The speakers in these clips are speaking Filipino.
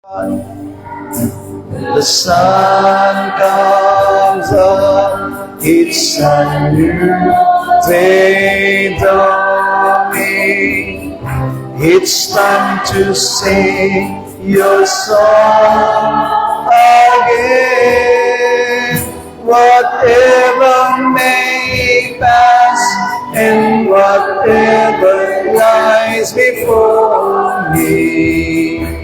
The sun comes up, it's a new day dawning. It's time to sing your song again. Whatever may pass and whatever lies before me,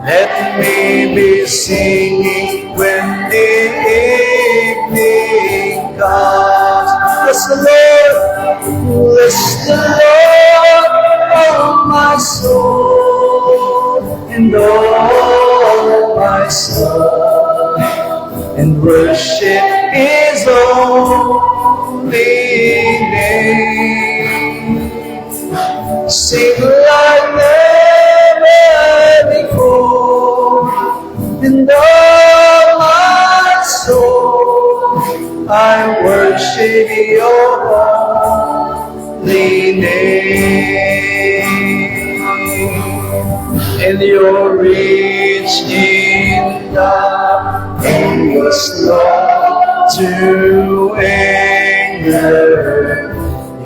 let me be singing when the evening comes. Bless the Lord, bless the Lord, oh my soul, and all my soul, and worship His holy name. Sing like never before, and all my soul, I worship your holy name. And you're rich in love, and you're slow to anger.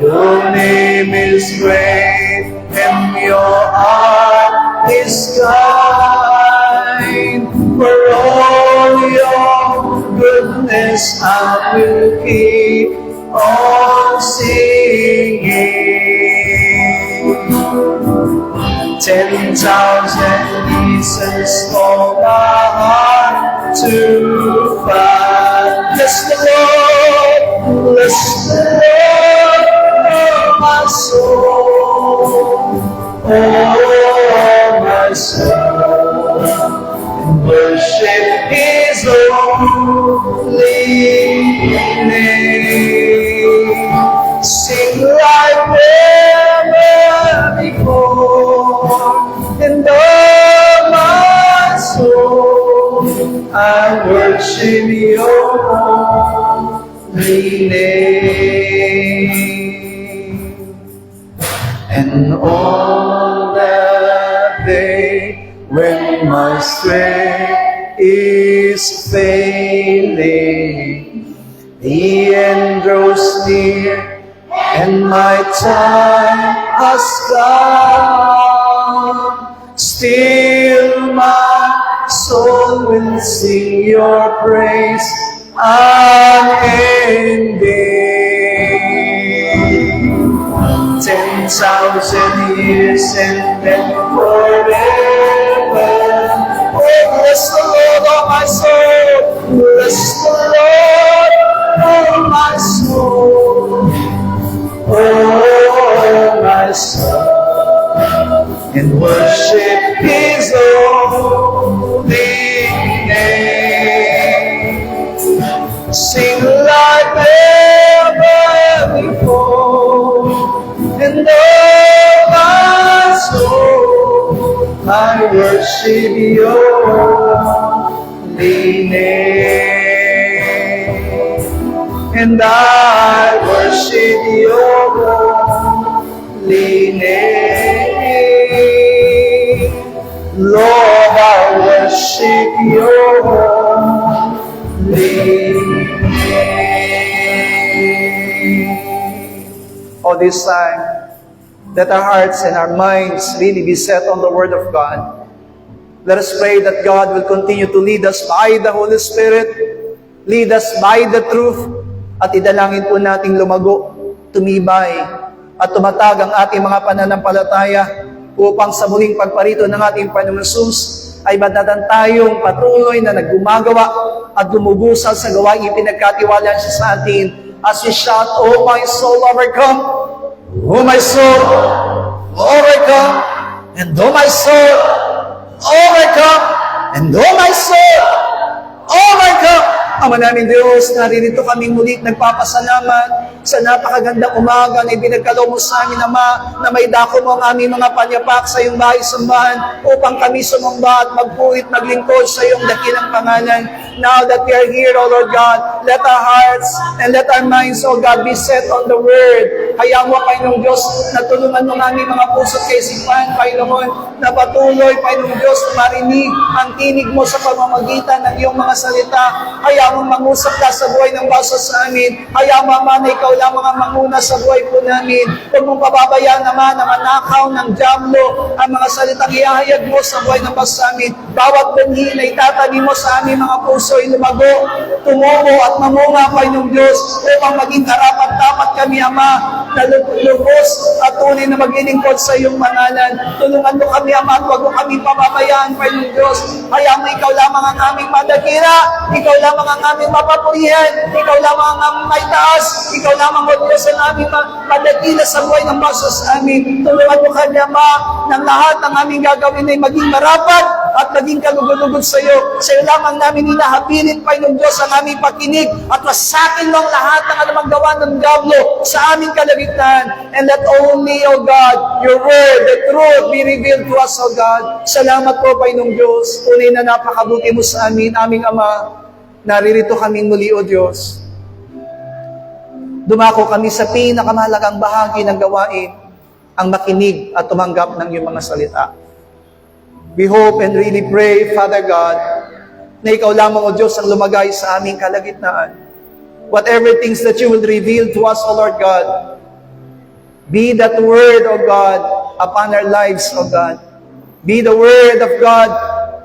Your name is great, and your heart is kind. For all your goodness I will keep on singing. 10,000 reasons for my heart to find. Bless the Lord, bless the Lord, oh my soul, oh my soul, and worship His holy name. Sing like never before, and all my soul, I worship your holy name. And all that day when my strength is failing, the end grows near and my time has come. Still my soul will sing your praise unending. 10,000 years and then forever. Oh, bless the Lord, oh my soul. Bless the Lord, oh my soul. Oh, my soul, and worship His holy name. Sing like never before, and all my soul, I worship your holy name. And I worship your holy name. Lord, I worship your holy name. All this time, let our hearts and our minds really be set on the Word of God. Let us pray that God will continue to lead us by the Holy Spirit, lead us by the truth, at idalangin po nating lumago, tumibay, at tumatag ang ating mga pananampalataya upang sa muling pagparito ng ating Panginoon Jesus ay madatan tayong patuloy na naggumagawa at gumugusal sa gawaing ipinagkatiwalaan siya sa atin. As we shout, oh my soul, overcome, oh my soul, overcome, and oh my soul, overcome, and oh my soul, overcome. Ama namin Diyos, naririto kaming muli nagpapasalamat sa napakagandang umaga na ibinagkalaw mo sa amin, Ama, na may dako mo ang aming mga panyapak sa iyong bahay-sambahan upang kami sumamba at magpurit, maglingkod sa iyong dakilang pangalan. Now that we are here, O Lord God, let our hearts and let our minds, O God, be set on the Word. Hayaan mo, Panginoong Diyos, na tulungan mo aming mga puso at kaisipan, Panginoon, na patuloy, Panginoong Diyos, marinig ang tinig mo sa pamamagitan ng iyong mga salita. Hayaan mo mangusap ka sa buhay ng basa sa amin. Hayaan mo, Ama, na ikaw lamang ang manguna sa buhay po namin. Huwag mong pababayaan naman ang manakaw ng diablo ang mga salitang ihahayag mo sa buhay ng basa sa amin. Bawat binhi na itatanim mo sa aming mga puso ay lumago, tumubo at mamunga, Panginoong Diyos, upang maging karapat-dapat kami, Ama, na lubos at tunay na maglilingkod sa iyong pangalan. Tulungan mo kami, Ama, at huwag mo kami pababayaan, Panginoong Diyos. Hayaan mo ikaw lamang ang aming madakila, ikaw lamang ang aming mapapurihan, ikaw lamang ang aming maitaas, ikaw lamang, O Diyos, ang aming madakila sa buhay ng basa sa amin. Tulungan mo kami, Ama, ng lahat ng aming gagawin ay maging marapat at maging kalugod-lugod sa iyo. Sa iyo lamang namin hinahabilin, Panginoong Diyos, ang aming pakinig at masakin mo ang lahat ng anumang gawa ng diablo sa aming kalagitnaan. And let only, O God, your word, the truth, be revealed to us, O God. Salamat po, Panginoong Diyos. Tunay na napakabuti mo sa amin, aming Ama. Naririto kaming muli, O Diyos. Dumako kami sa pinakamahalagang bahagi ng gawain, ang makinig at tumanggap ng iyong mga salita. We hope and really pray, Father God, na ikaw lamang, O Diyos, ang lumagay sa aming kalagitnaan. Whatever things that you will reveal to us, O Lord God, be that word, O God, upon our lives, O God. Be the word of God,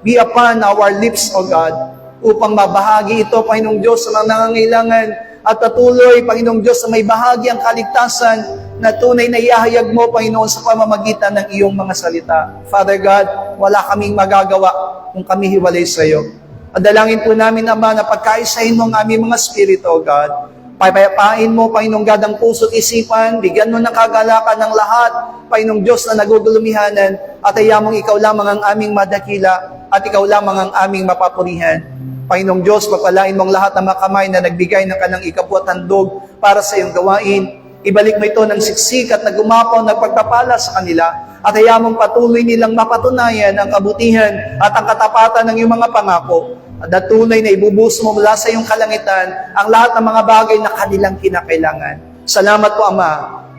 be upon our lips, O God, upang mabahagi ito, Panginoong Diyos, sa mga nangangailangan at patuloy, Panginoong Diyos, na may bahagi ang kaligtasan na tunay na ihahayag mo, Panginoon, sa pamamagitan ng iyong mga salita. Father God, wala kaming magagawa kung kami hiwalay sa iyo. At dalangin po namin, Ama, na pagkaisahin mo ang aming mga spirito, O God. Papayapain mo, Panginoong God, ang puso't isipan, bigyan mo ng kagalakan ng lahat, Panginoong Diyos, na nagugulumihanan, at hayaan mong ikaw lamang ang aming madakila, at ikaw lamang ang aming mapapurihan. Panginoong Diyos, papalain mong lahat ng mga kamay na nagbigay ng kanang ikabut handog para sa iyong gawain. Ibalik mo ito ng siksik at nagumapaw na pagpapala sa kanila, at hayaan mong patuloy nilang mapatunayan ang kabutihan at ang katapatan ng iyong mga pangako. At tunay na ibubuhos mo mula sa iyong kalangitan ang lahat ng mga bagay na kanilang kinakailangan. Salamat po, Ama.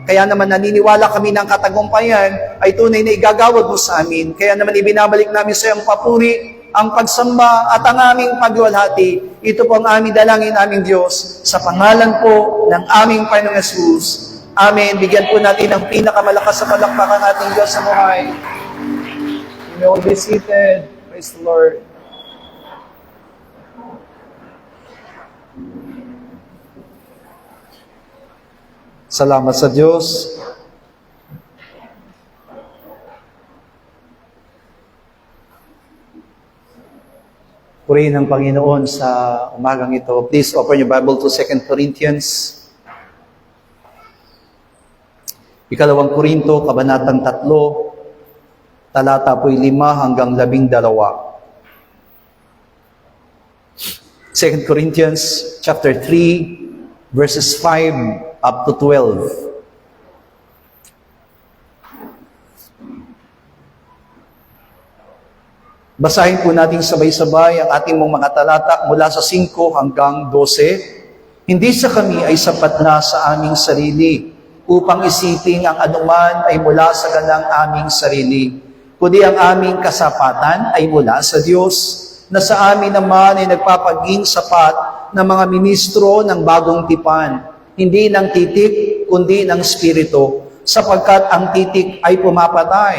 Kaya naman naniniwala kami ng katagumpayan ay tunay na igagawad mo sa amin. Kaya naman ibinabalik namin sa iyong papuri, ang pagsamba at ang aming pagluwalhati. Ito po ang aming dalangin, aming Diyos, sa pangalan po ng aming Panginoong Yesus. Amen. Bigyan po natin ang pinakamalakas sa palakpakan ating Diyos sa buhay. You may all be seated. Praise the Lord. Salamat sa Diyos. Purihin ang Panginoon sa umagang ito. Please open your Bible to 2 Corinthians. Ikalawang Korinto, Kabanatang 3, talata po'y 5 hanggang 12. 2 Corinthians chapter 3, verses 5 up to 12. Basahin po natin sabay-sabay ang ating mga talata mula sa 5 hanggang 12. Hindi sa kami ay sapat na sa aming sarili upang isiping ang anuman ay mula sa ganang aming sarili, kundi ang aming kasapatan ay mula sa Diyos, na sa amin naman ay nagpapaging sapat na mga ministro ng bagong tipan, hindi ng titik, kundi ng spirito, sapagkat ang titik ay pumapatay,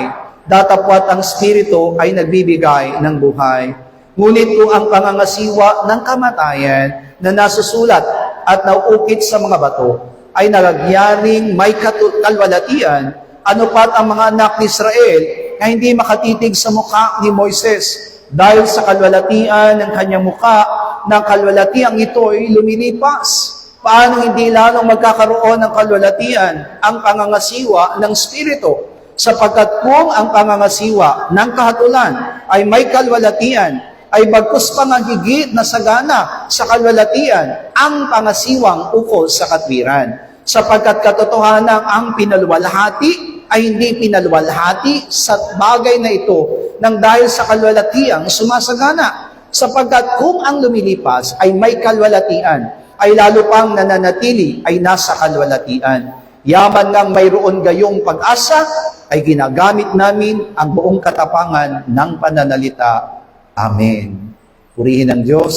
datapwat ang spirito ay nagbibigay ng buhay. Ngunit kung ang pangangasiwa ng kamatayan na nasusulat at nauukit sa mga bato ay nalagyaring may kalwalatian, ano pat ang mga anak ni Israel na hindi makatitig sa mukha ni Moises dahil sa kalwalatian ng kanyang mukha, ng kalwalatiang ito ay lumilipas. Paano hindi lalong magkakaroon ng kalwalatian ang pangangasiwa ng spirito? Sapagkat kung ang pangangasiwa ng kahatulan ay may kalwalatian, ay bagkus pa nga higit na sagana sa kalwalatian ang pangasiwang ukol sa katwiran. Sapagkat katotohanan ang pinaluwalhati ay hindi pinaluwalhati sa bagay na ito nang dahil sa kalwalatiang sumasagana. Sapagkat kung ang lumilipas ay may kalwalatian, ay lalo pang nananatili ay nasa kalwalatian. Yaman ngang mayroon gayong pag-asa, ay ginagamit namin ang buong katapangan ng pananalita. Amen. Purihin ang Diyos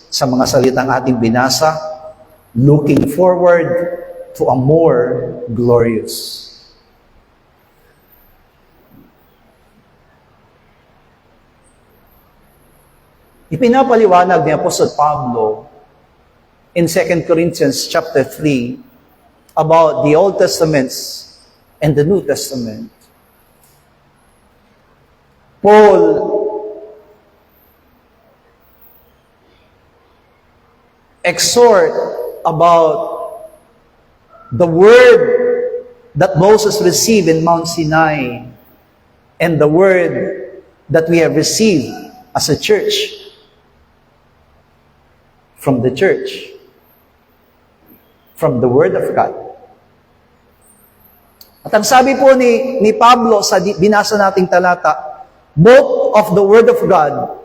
sa mga salitang ating binasa, looking forward to a more glorious. Ipinapaliwanag ni Apostol Pablo in 2 Corinthians chapter 3 about the Old Testaments and the New Testament. Paul exhort about the word that Moses received in Mount Sinai and the word that we have received as a church from the church, from the Word of God. At ang sabi po ni Pablo sa binasa nating talata, both of the Word of God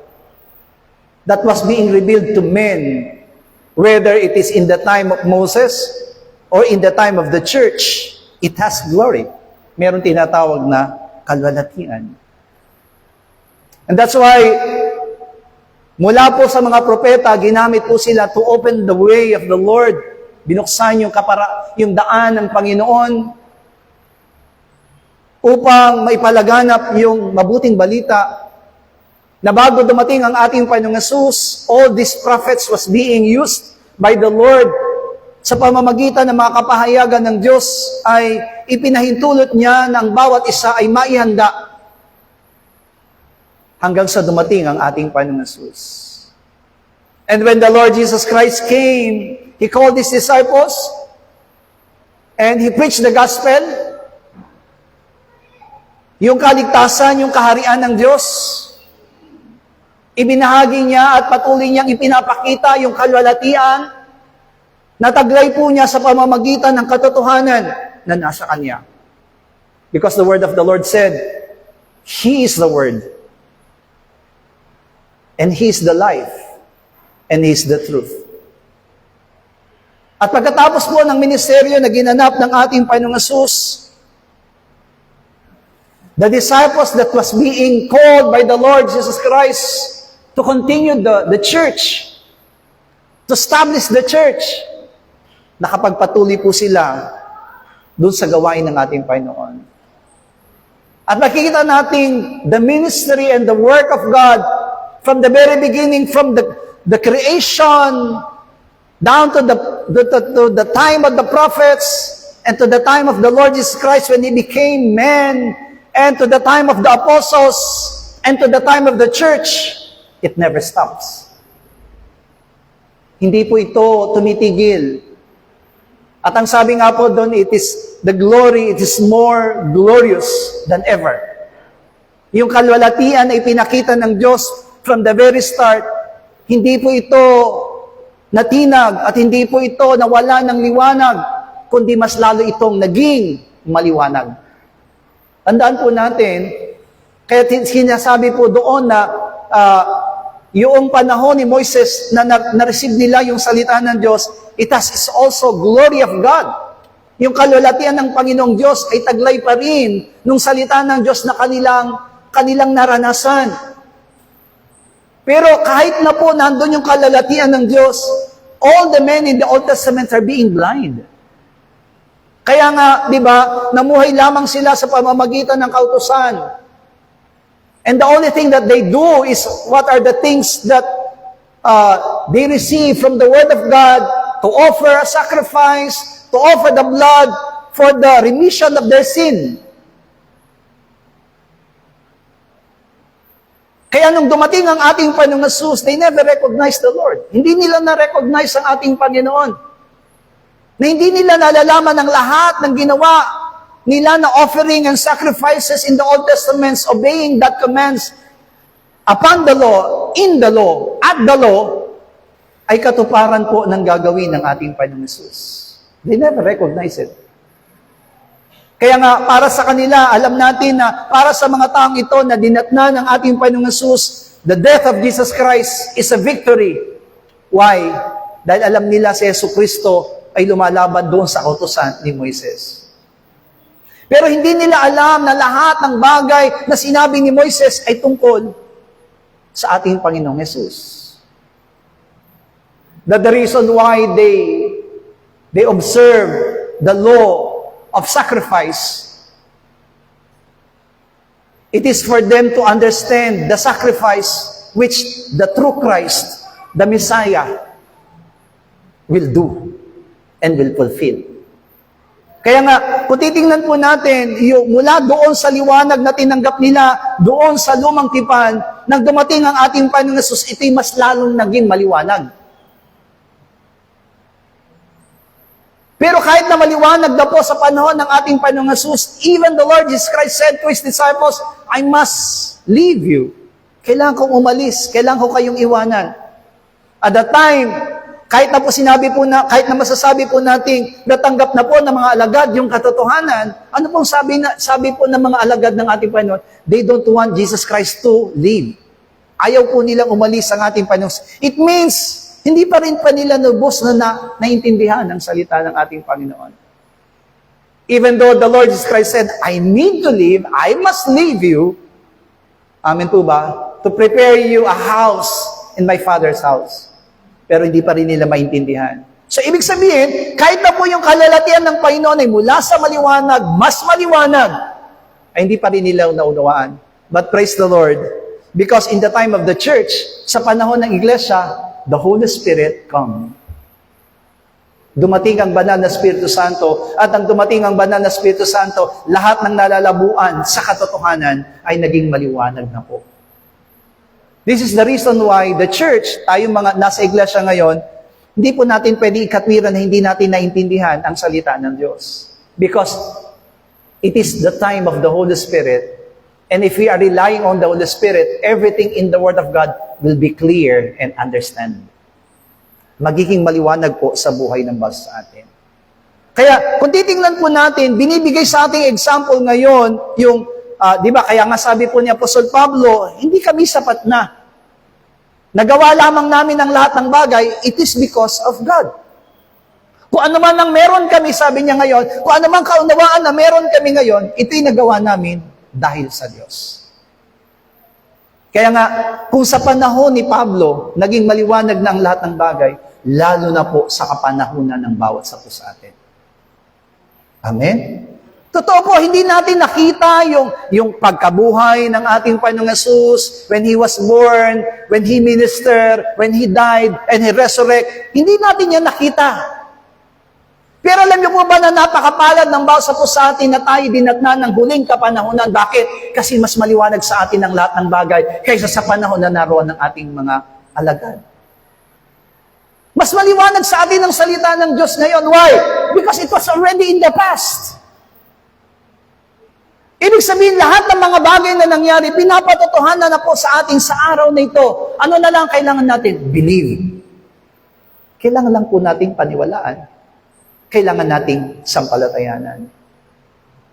that was being revealed to men, whether it is in the time of Moses or in the time of the church, it has glory. Meron tinatawag na kalwalatian. And that's why, mula po sa mga propeta, ginamit po sila to open the way of the Lord. Binuksan yung daan ng Panginoon upang maipalaganap yung mabuting balita na bago dumating ang ating Panginoong Hesus, all these prophets was being used by the Lord sa pamamagitan ng mga kapahayagan ng Diyos ay ipinahintulot niya na ang bawat isa ay maihanda hanggang sa dumating ang ating Panginoong Hesus. And when the Lord Jesus Christ came, He called His disciples and He preached the gospel, yung kaligtasan, yung kaharian ng Diyos, ibinahagi niya at patuloy niyang ipinapakita yung kalwalatian na taglay po niya sa pamamagitan ng katotohanan na nasa Kanya. Because the word of the Lord said, He is the Word, and He is the life, and He is the truth. At pagkatapos po ng ministeryo na ginanap ng ating Panginoong Hesus, the disciples that was being called by the Lord Jesus Christ to continue the church, to establish the church, nakapagpatuloy po sila doon sa gawain ng ating Panginoon. At makikita natin the ministry and the work of God from the very beginning, from the creation down to the time of the prophets and to the time of the Lord Jesus Christ when He became man, and to the time of the apostles and to the time of the church, it never stops. Hindi po ito tumitigil. At ang sabi nga po doon, it is the glory, it is more glorious than ever. Yung kalwalatian na ipinakita ng Diyos from the very start, hindi po ito natinag at hindi po ito nawala ng liwanag, kundi mas lalo itong naging maliwanag. Tandaan po natin, kaya sinasabi po doon na yung panahon ni Moises na na-receive nila yung salita ng Diyos, it is also glory of God. Yung kalwalatian ng Panginoong Diyos ay taglay pa rin nung salita ng Diyos na kanilang naranasan. Pero kahit na po nandun yung kalwalatian ng Diyos, all the men in the Old Testament are being blind. Kaya nga, di ba, namuhay lamang sila sa pamamagitan ng kautusan. And the only thing that they do is what are the things that they receive from the Word of God to offer a sacrifice, to offer the blood for the remission of their sin. Kaya nung dumating ang ating Panginoong Hesus, they never recognized the Lord. Hindi nila na-recognize ang ating Panginoon. Na hindi nila nalalaman ang lahat ng ginawa nila na offering and sacrifices in the Old Testament, obeying that commands upon the law, in the law, at the law, ay katuparan po ng gagawin ng ating Panginoong Hesus. They never recognize it. Kaya nga, para sa kanila, alam natin na para sa mga taong ito na dinatna ng ating Panginoong Hesus, the death of Jesus Christ is a victory. Why? Dahil alam nila si Yesu Kristo ay lumalaban doon sa kautusan ni Moises. Pero hindi nila alam na lahat ng bagay na sinabi ni Moises ay tungkol sa ating Panginoong Hesus. That the reason why they observe the law of sacrifice, it is for them to understand the sacrifice which the true Christ, the Messiah, will do and will fulfill. Kaya nga, kung titingnan po natin, mula doon sa liwanag na tinanggap nila, doon sa lumang tipan, nang dumating ang ating Panginoong Hesus, ito'y mas lalong naging maliwanag. Pero kahit na maliwanag na po sa panahon ng ating Panginoong Hesus, even the Lord Jesus Christ said to His disciples, I must leave you. Kailangan kong umalis, kailangan ko kayong iwanan. At that time, kahit na po kahit na masasabi po nating natanggap na po ng mga alagad yung katotohanan, ano pong sabi po ng mga alagad ng ating Panginoon? They don't want Jesus Christ to leave. Ayaw po nilang umalis ang ating Panginoon. It means, hindi pa rin pa nila nabos na naintindihan ang salita ng ating Panginoon. Even though the Lord Jesus Christ said, I need to leave, I must leave you. Amen po ba? To prepare you a house in my Father's house. Pero hindi pa rin nila maintindihan. So, ibig sabihin, kahit na po yung kalalatian ng Panginoon ay mula sa maliwanag, mas maliwanag, ay hindi pa rin nila naunawaan. But praise the Lord, because in the time of the church, sa panahon ng iglesia, the Holy Spirit come. Dumating ang banal na Espiritu Santo, at ang dumating ang banal na Espiritu Santo, lahat ng nalalabuan sa katotohanan ay naging maliwanag na po. This is the reason why the church, tayong mga nasa iglesia ngayon, hindi po natin pwede ikatwiran na hindi natin naintindihan ang salita ng Diyos. Because it is the time of the Holy Spirit. And if we are relying on the Holy Spirit, everything in the Word of God will be clear and understand. Magiging maliwanag po sa buhay ng bawat sa atin. Kaya, kung titingnan po natin, binibigay sa ating example ngayon, yung, di ba, kaya nga sabi po ni Apostol Pablo, hindi kami sapat na. Nagawa lamang namin ang lahat ng bagay, it is because of God. Kung ano man ang meron kami, sabi niya ngayon, kung ano man kaunawaan na meron kami ngayon, ito'y nagawa namin dahil sa Diyos. Kaya nga, kung sa panahon ni Pablo, naging maliwanag na ang lahat ng bagay, lalo na po sa kapanahunan ng bawat sa sa atin. Amen? Totoo po, hindi natin nakita yung pagkabuhay ng ating Panginoong Hesus, when He was born, when He ministered, when He died, and He resurrected. Hindi natin yan nakita. Pero alam niyo po ba na napakapalad ng bawat sa atin na tayo dinatna ng huling kapanahunan? Bakit? Kasi mas maliwanag sa atin ang lahat ng bagay kaysa sa panahon na naroon ng ating mga alagad. Mas maliwanag sa atin ang salita ng Diyos ngayon. Why? Because it was already in the past. Ibig sabihin, lahat ng mga bagay na nangyari, pinapatotohanan na po sa atin sa araw na ito. Ano na lang kailangan natin? Believe. Kailangan lang po nating paniwalaan. Kailangan nating sampalatayanan.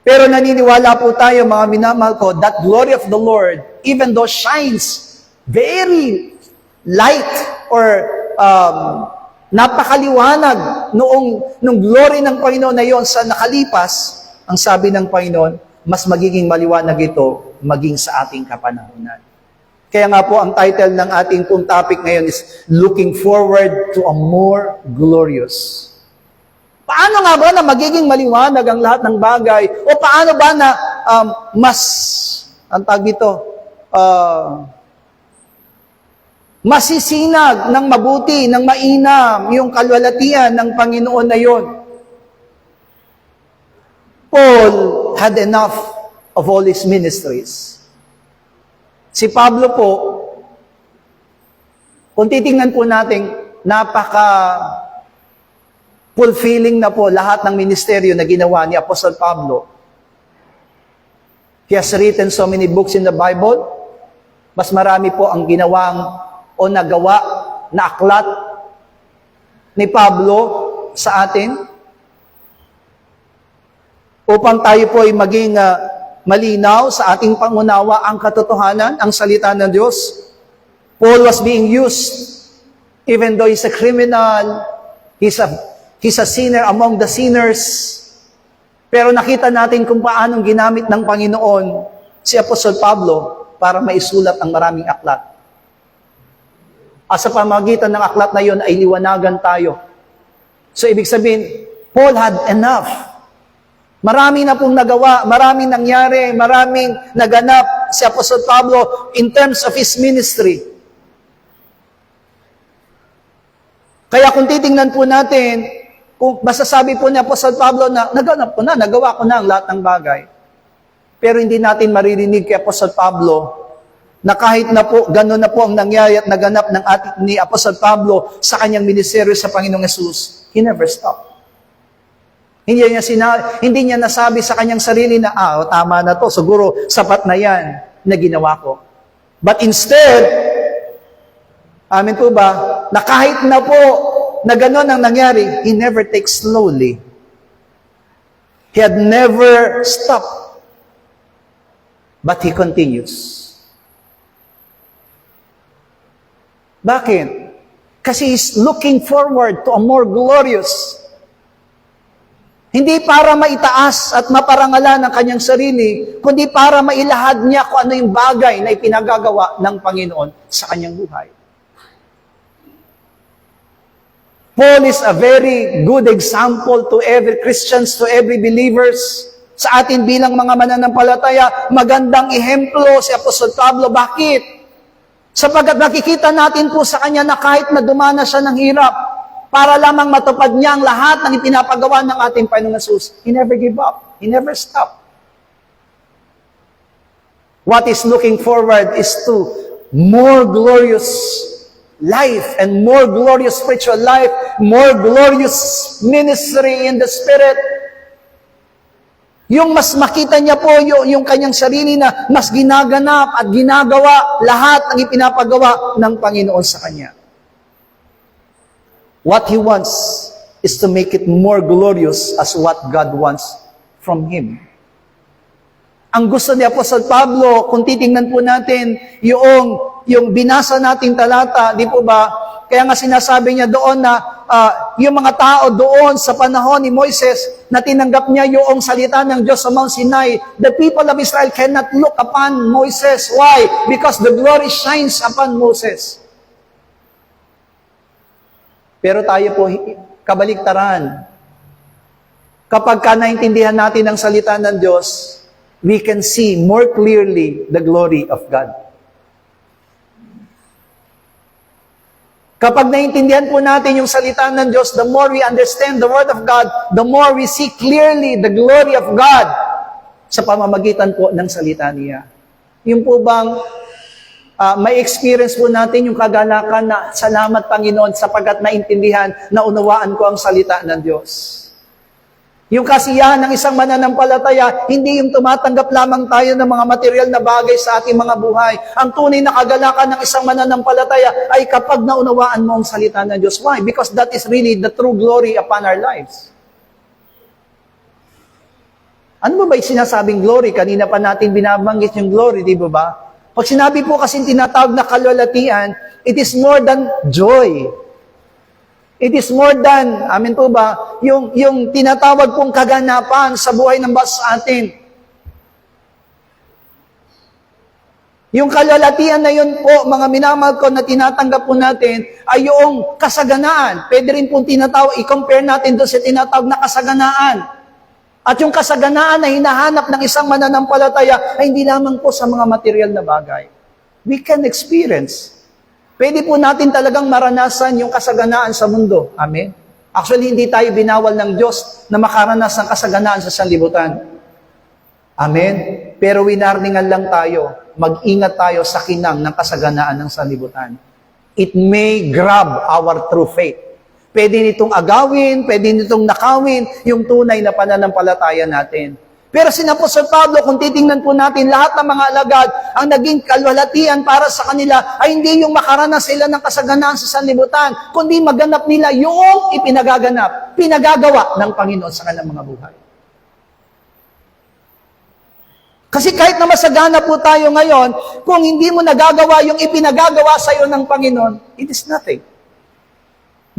Pero naniniwala po tayo, mga minamahal ko, that glory of the Lord, even though shines very light or napakaliwanag nung glory ng Panginoon na yon sa nakalipas, ang sabi ng Panginoon, mas magiging maliwanag ito maging sa ating kapanahunan. Kaya nga po, ang title ng ating pong topic ngayon is Looking Forward to a More Glorious. Paano nga ba na magiging maliwanag ang lahat ng bagay? O paano ba na mas, ang tawag dito, masisinag ng mabuti, ng mainam, yung kalwalatian ng Panginoon na yon? Paul had enough of all his ministries. Si Pablo po, kung titingnan po natin, fulfilling na po lahat ng ministeryo na ginawa ni Apostle Pablo. He has written so many books in the Bible. Mas marami po ang ginawang o nagawa na aklat ni Pablo sa atin upang tayo po ay maging malinaw sa ating pangunawa ang katotohanan, ang salita ng Diyos. Paul was being used, even though he's a criminal, he's a sinner among the sinners. Pero nakita natin kung paanong ginamit ng Panginoon si Apostol Pablo para maisulat ang maraming aklat. At sa pamamagitan ng aklat na yon ay liwanagan tayo. So ibig sabihin, Paul had enough. Marami na pong nagawa, maraming nangyari, maraming naganap si Apostol Pablo in terms of his ministry. Kaya kung titingnan po natin, kung masasabi po ni Apostol Pablo na naganap ko na, nagawa ko na ang lahat ng bagay. Pero hindi natin maririnig kay Apostol Pablo na kahit na po, gano'n na po ang nangyari at naganap ni Apostol Pablo sa kanyang ministeryo sa Panginoong Yesus, he never stopped. Hindi niya nasabi sa kanyang sarili na, tama na to, siguro sapat na yan na ginawa ko. But instead, amin po ba, na kahit na po na gano'n ang nangyari, he never takes slowly. He had never stopped. But he continues. Bakit? Kasi he's looking forward to a more glorious. Hindi para maitaas at maparangalan ang kanyang sarili, kundi para mailahad niya kung ano yung bagay na ipinagagawa ng Panginoon sa kanyang buhay. Paul is a very good example to every Christians, to every believers. Sa atin bilang mga mananampalataya, magandang ehemplo si Apostol Pablo. Bakit? Sapagkat nakikita natin po sa kanya na kahit na dumana siya ng hirap, para lamang matupad niya ang lahat ng ipinapagawa ng ating Panginoong Hesus, he never gave up. He never stopped. What is looking forward is to more glorious life and more glorious spiritual life, more glorious ministry in the Spirit. Yung mas makita niya po yung kanyang sarili na mas ginaganap at ginagawa lahat ng ipinapagawa ng Panginoon sa kanya. What he wants is to make it more glorious as what God wants from him. Ang gusto ni Apostol Pablo, kung titingnan po natin yung binasa nating talata, di po ba? Kaya nga sinasabi niya doon na yung mga tao doon sa panahon ni Moises na tinanggap niya yung salita ng Diyos sa Mount Sinai, the people of Israel cannot look upon Moses. Why? Because the glory shines upon Moses. Pero tayo po, kabaliktaran. Kapag naintindihan natin ang salita ng Diyos, we can see more clearly the glory of God. Kapag naintindihan po natin yung salita ng Diyos, the more we understand the Word of God, the more we see clearly the glory of God sa pamamagitan po ng salita niya. Yung po bang may experience po natin yung kagalakan na salamat Panginoon sapagkat naintindihan, naunawaan ko ang salita ng Diyos. Yung kasiyahan ng isang mananampalataya, hindi yung tumatanggap lamang tayo ng mga material na bagay sa ating mga buhay. Ang tunay na kagalakan ng isang mananampalataya ay kapag naunawaan mo ang salita ng Diyos. Why? Because that is really the true glory upon our lives. Ano ba yung sinasabing glory? Kanina pa natin binabanggit yung glory, di ba ba? Pag sinabi po kasi tinatawag na kalwalatian, it is more than joy. It is more than, amin po ba, yung tinatawag pong kaganapan sa buhay ng bawat sa atin. Yung kalalatian na yun po, mga minamahal ko na tinatanggap po natin, ay yung kasaganaan. Pwede rin pong tinatawag, i-compare natin doon sa tinatawag na kasaganaan. At yung kasaganaan na hinahanap ng isang mananampalataya ay hindi lamang po sa mga material na bagay. We can experience. Pwede po natin talagang maranasan yung kasaganaan sa mundo. Amen? Actually, hindi tayo binawal ng Diyos na makaranas ng kasaganaan sa sanlibutan. Amen? Pero winarningan lang tayo. Mag-ingat tayo sa kinang ng kasaganaan ng sanlibutan. It may grab our true faith. Pwede nitong agawin, pwede nitong nakawin yung tunay na pananampalataya natin. Pero si Apostol Pablo, kung titingnan po natin, lahat ng mga alagad, ang naging kalwalatian para sa kanila ay hindi yung makaranas sila ng kasaganaan sa sanlibutan, kundi maganap nila yung pinagagawa ng Panginoon sa kanilang mga buhay. Kasi kahit na masagana po tayo ngayon, kung hindi mo nagagawa yung ipinagagawa sa iyo ng Panginoon, it is nothing.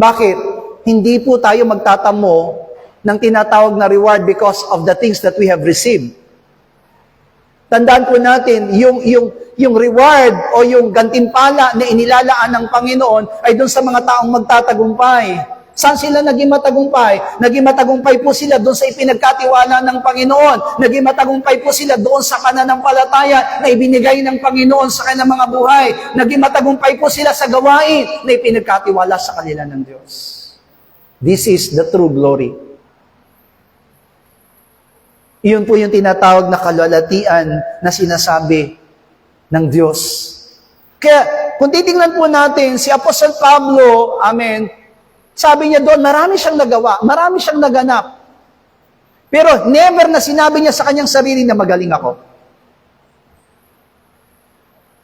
Bakit? Hindi po tayo magtatamo ng tinatawag na reward because of the things that we have received. Tandaan po natin, yung reward o yung gantimpala na inilalaan ng Panginoon ay doon sa mga taong magtatagumpay. Saan sila naging matagumpay? Naging matagumpay po sila doon sa ipinagkatiwala ng Panginoon. Naging matagumpay po sila doon sa pananampalataya na ibinigay ng Panginoon sa kanilang mga buhay. Naging matagumpay po sila sa gawain na ipinagkatiwala sa kanila ng Diyos. This is the true glory. Iyon po yung tinatawag na kalwalatian na sinasabi ng Diyos. Kaya, kung titingnan po natin, si Apostol Pablo, amen, sabi niya doon, marami siyang nagawa, marami siyang naganap. Pero never na sinabi niya sa kanyang sarili na magaling ako.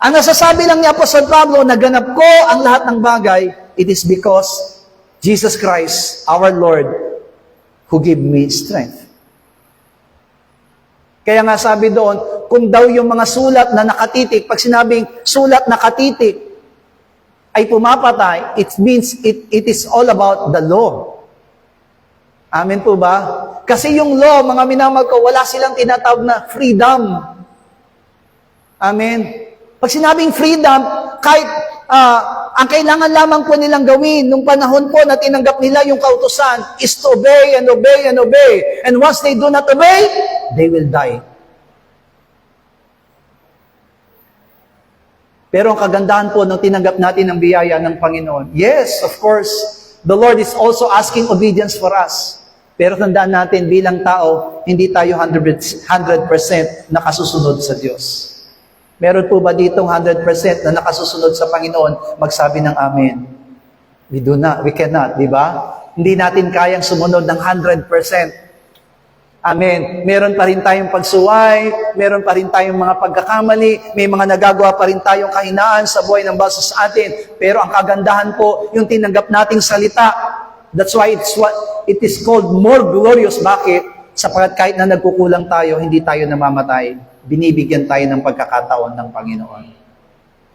Ang nasasabi lang ni Apostol Pablo, naganap ko ang lahat ng bagay, it is because Jesus Christ, our Lord, who gave me strength. Kaya nga sabi doon, kung daw yung mga sulat na nakatitik, pag sinabing sulat nakatitik ay pumapatay, it means it is all about the law. Amen po ba? Kasi yung law, mga minamahal ko, wala silang tinatawag na freedom. Amen. Pag sinabing freedom, kahit ang kailangan lamang po nilang gawin nung panahon po na tinanggap nila yung kautusan is to obey and obey and obey. And once they do not obey, they will die. Pero ang kagandahan po nung tinanggap natin ang biyaya ng Panginoon, yes, of course, the Lord is also asking obedience for us. Pero tandaan natin, bilang tao, hindi tayo 100% nakasusunod sa Diyos. Meron po ba ditong 100% na nakasusunod sa Panginoon, magsabi ng amen? We cannot, di ba? Hindi natin kayang sumunod ng 100%. Amen. Meron pa rin tayong pagsuway, meron pa rin tayong mga pagkakamali, may mga nagagawa pa rin tayong kahinaan sa buhay ng basa sa atin. Pero ang kagandahan po, yung tinanggap nating salita, that's why it is called more glorious. Bakit? Sapagkat kahit na nagkukulang tayo, hindi tayo namamatay. Binibigyan tayo ng pagkakataon ng Panginoon.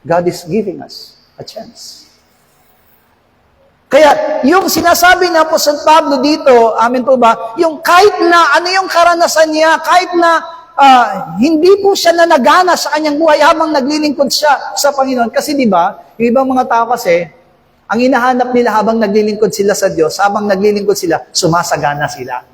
God is giving us a chance. Kaya, yung sinasabi na po San Pablo dito, amin po ba, yung kahit na, ano yung karanasan niya, kahit na hindi po siya nanagana sa kanyang buhay habang naglilingkod siya sa Panginoon. Kasi di ba, yung ibang mga tao kasi, ang hinahanap nila habang naglilingkod sila sa Diyos, habang naglilingkod sila, sumasagana sila.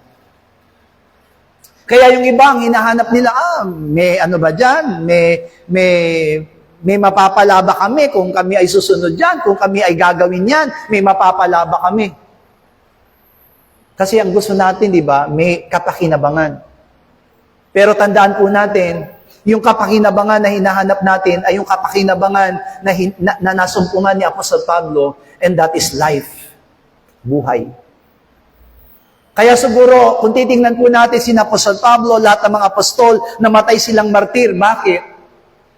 Kaya yung iba, ang hinahanap nila, may ano ba dyan? May mapapala ba kami kung kami ay susunod dyan? Kung kami ay gagawin yan, may mapapala ba kami? Kasi ang gusto natin, di ba, may kapakinabangan. Pero tandaan po natin, yung kapakinabangan na hinahanap natin ay yung kapakinabangan na nasumpungan ni Apostol Pablo, and that is life, buhay. Kaya siguro, kung titingnan po natin si Apostol Pablo, lahat ng mga apostol, namatay silang martir. Bakit?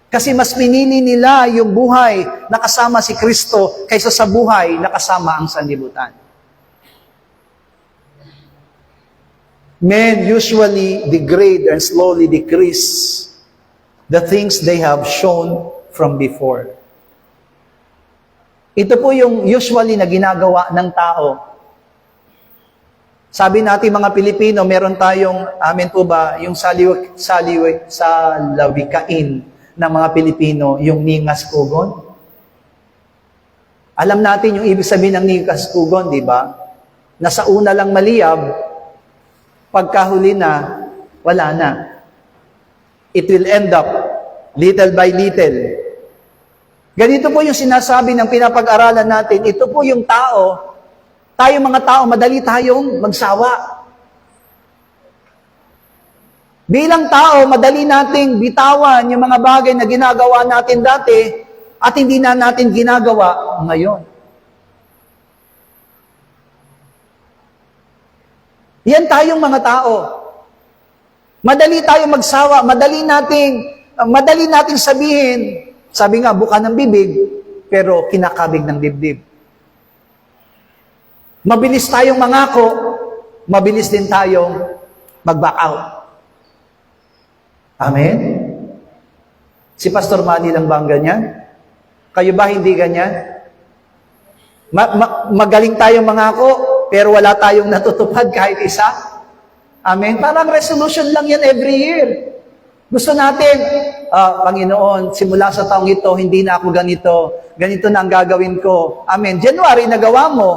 Kasi mas pinili nila yung buhay na kasama si Kristo kaysa sa buhay na kasama ang sanlibutan. Men usually degrade and slowly decrease the things they have shown from before. Ito po yung usually na ginagawa ng tao. Sabi natin mga Pilipino, meron tayong, amen po ba, yung salawikain ng mga Pilipino, yung ningas kugon. Alam natin yung ibig sabihin ng ningas kugon, di ba? Na sa una lang maliyab, pagkahuli na, wala na. It will end up little by little. Ganito po yung sinasabi ng pinapag-aralan natin. Ito po yung tao, tayong mga tao, madali tayong magsawa. Bilang tao, madali nating bitawan yung mga bagay na ginagawa natin dati at hindi na natin ginagawa ngayon. Yan tayong mga tao. Madali tayo magsawa, madali nating sabihin, sabi nga, buka ng bibig, pero kinakabig ng dibdib. Mabilis tayong mangako, mabilis din tayong mag-back out. Amen? Si Pastor Manny lang ba ang ganyan? Kayo ba hindi ganyan? Magaling tayong mangako, pero wala tayong natutupad kahit isa. Amen? Parang resolution lang yan every year. Gusto natin, Panginoon, simula sa taong ito, hindi na ako ganito na ang gagawin ko. Amen. January, nagawa mo.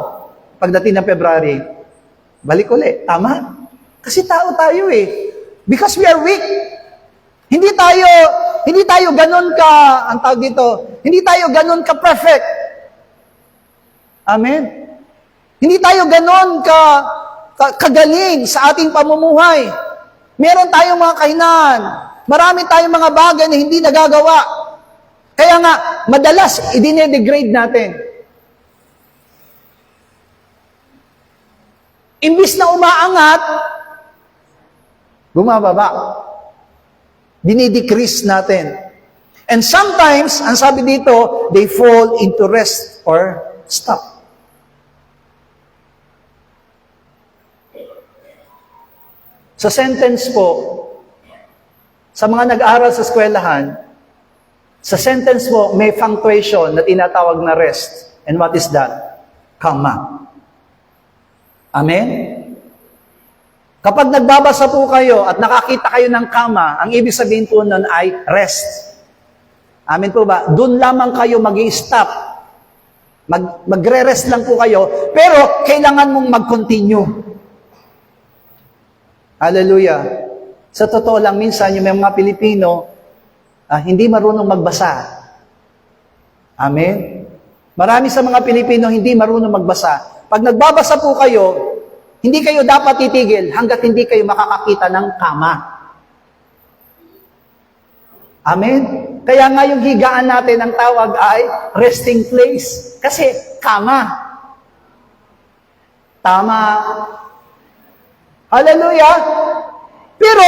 Pagdating ng February, balik ulit. Tama? Kasi tao tayo eh. Because we are weak. Hindi tayo ganun ka, ang tawag dito, hindi tayo ganun ka perfect. Amen? Hindi tayo ganun kagaling sa ating pamumuhay. Meron tayong mga kahinaan. Marami tayong mga bagay na hindi nagagawa. Kaya nga, madalas, i-degrade natin. Imbis na umaangat, bumababa. Dinidecrease natin. And sometimes, ang sabi dito, they fall into rest or stop. Sa sentence po, sa mga nag-aaral sa eskwelahan, sa sentence po, may punctuation na tinatawag na rest. And what is that? Comma. Amen? Kapag nagbabasa po kayo at nakakita kayo ng comma, ang ibig sabihin po nun ay rest. Amen po ba? Doon lamang kayo mag-i-stop. Magre-rest lang po kayo, pero kailangan mong mag-continue. Hallelujah. Sa totoo lang, minsan, yung mga Pilipino, hindi marunong magbasa. Amen? Marami sa mga Pilipino hindi marunong magbasa. Pag nagbabasa po kayo, hindi kayo dapat titigil hanggat hindi kayo makakakita ng kama. Amen? Kaya nga yung higaan natin ang tawag ay resting place. Kasi kama. Tama. Hallelujah! Pero,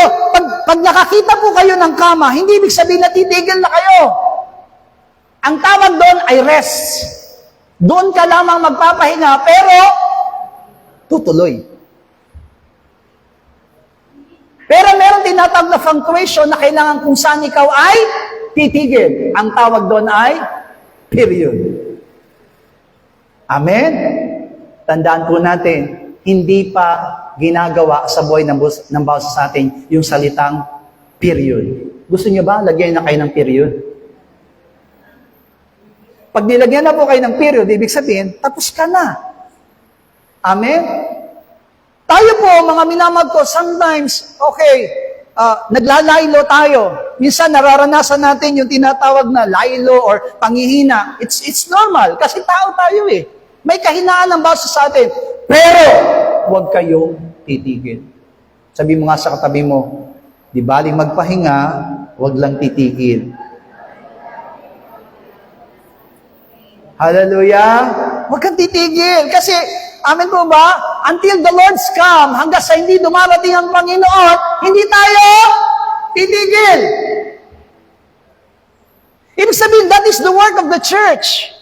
pag nakakita po kayo ng kama, hindi ibig sabihin na titigil na kayo. Ang tawag doon ay rest. Doon ka lamang magpapahinga, pero tutuloy. Pero meron tinatawag na punctuation na kailangan kung saan ikaw ay titigil. Ang tawag doon ay period. Amen? Tandaan po natin, hindi pa ginagawa sa buhay ng bawat sa atin yung salitang period. Gusto niyo ba lagyan na kayo ng period? Pag nilagyan na po kayo ng period, ibig sabihin, tapos ka na. Amen? Tayo po, mga minamag ko, sometimes, naglalaylo tayo. Minsan, nararanasan natin yung tinatawag na laylo or pangihina. It's normal, kasi tao tayo eh. May kahinaan ng bawat sa atin. Pero, huwag kayong titigil. Sabi mo nga sa katabi mo, di baling magpahinga, huwag lang titigil. Hallelujah! Huwag kang titigil. Kasi, amen po ba? Until the Lord's come, hanggang sa hindi dumarating ang Panginoon, hindi tayo titigil. Ibig sabihin, that is the work of the church.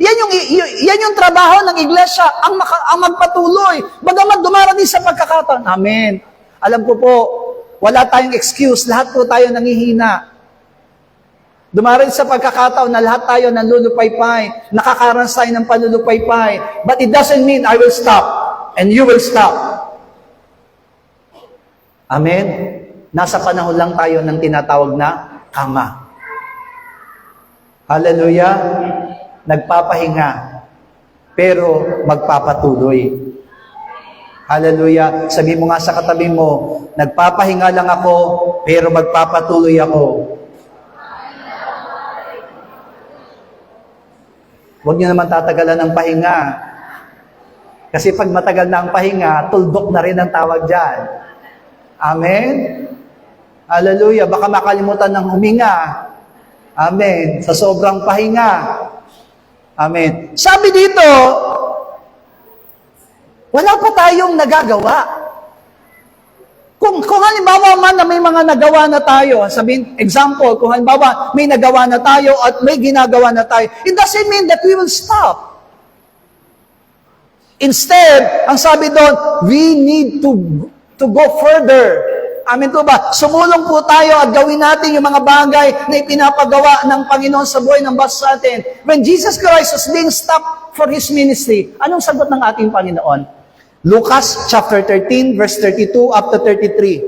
Yan yung trabaho ng iglesia, ang magpatuloy. Bagamat dumarating sa pagkakataon. Amen. Alam ko po, wala tayong excuse. Lahat po tayo nangihina. Dumarating sa pagkakataon na lahat tayo nanlulupaypay. Nakakaranas tayo ng panlulupaypay. But it doesn't mean I will stop. And you will stop. Amen. Nasa panahon lang tayo ng tinatawag na kama. Hallelujah. Nagpapahinga, pero magpapatuloy. Hallelujah. Sabi mo nga sa katabi mo, nagpapahinga lang ako, pero magpapatuloy ako. Huwag niyo naman tatagalan ng pahinga. Kasi pag matagal na ang pahinga, tuldok na rin ang tawag dyan. Amen? Hallelujah. Baka makalimutan ng huminga. Amen. Sa sobrang pahinga. Amen. Sabi dito, wala pa tayong nagagawa. Kung halimbawa man na may mga nagawa na tayo, sabihin, example, kung halimbawa may nagawa na tayo at may ginagawa na tayo, it doesn't mean that we will stop. Instead, ang sabi doon, we need to go further. Amen po ba? Sumulong po tayo at gawin natin yung mga bagay na ipinapagawa ng Panginoon sa buhay ng bawat sa atin. When Jesus Christ was being stopped for His ministry, anong sagot ng ating Panginoon? Lucas chapter 13, verse 32 up to 33.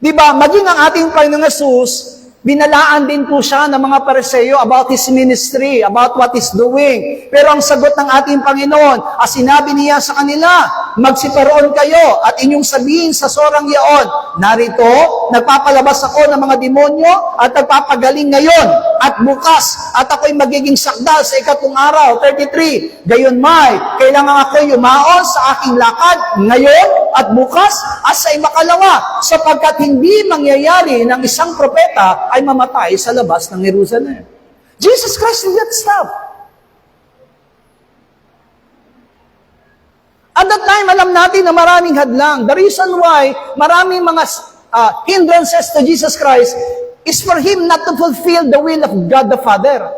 Diba, maging ang ating Panginoong Jesus, binalaan din po siya ng mga Pariseo about His ministry, about what He's doing. Pero ang sagot ng ating Panginoon, sinabi niya sa kanila, magsiparoon kayo at inyong sabihin sa sorang yaon, narito, nagpapalabas ako ng mga demonyo at nagpapagaling ngayon at bukas at ako'y magiging sakdal sa ikatlong araw. 33, gayon may, kailangan ako'y yumaon sa aking lakad ngayon at bukas at sa imakalawa, sapagkat hindi mangyayari ng isang propeta ay mamatay sa labas ng Jerusalem. Jesus Christ did not stop. At that time, alam natin na maraming hadlang. The reason why maraming mga hindrances to Jesus Christ is for Him not to fulfill the will of God the Father.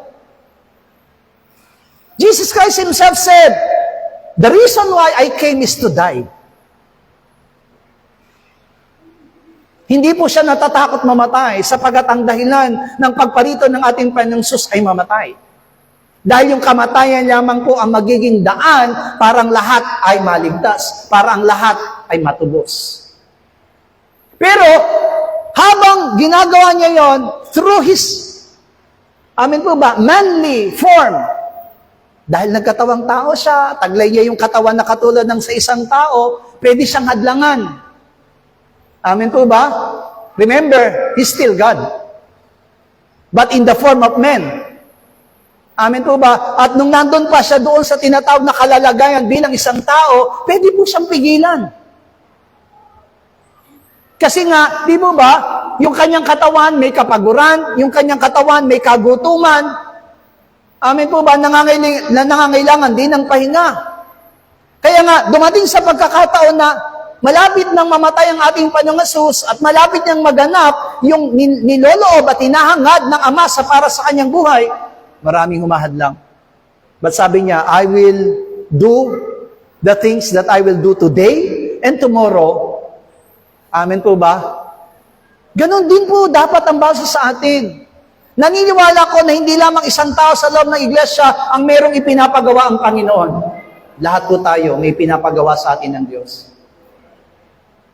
Jesus Christ Himself said, the reason why I came is to die. Hindi po siya natatakot mamatay sapagat ang dahilan ng pagparito ng ating Panginoong Hesus ay mamatay. Dahil yung kamatayan lamang po ang magiging daan para ang lahat ay maligtas, para ang lahat ay matubos. Pero, habang ginagawa niya yon through His, amin po ba, manly form, dahil nagkatawang tao siya, taglay niya yung katawan na katulad ng sa isang tao, pwede siyang hadlangan. Amen po ba? Remember, He's still God. But in the form of man. Amen po ba? At nung nandun pa siya doon sa tinatawag na kalalagayan bilang isang tao, pwede po siyang pigilan. Kasi nga, di mo ba, yung kanyang katawan may kapaguran, yung kanyang katawan may kagutuman. Amen po ba? Nangangailangan din ng pahinga. Kaya nga, dumating sa pagkakataon na malapit nang mamatay ang ating Panginoong Hesus at malapit niyang maganap yung niloloob at hinahangad ng Ama para sa kanyang buhay, maraming humahadlang. But sabi niya, I will do the things that I will do today and tomorrow. Amen po ba? Ganon din po dapat ang base sa atin. Naniniwala ko na hindi lamang isang tao sa loob ng iglesia ang merong ipinapagawa ang Panginoon. Lahat po tayo may pinapagawa sa atin ng Diyos.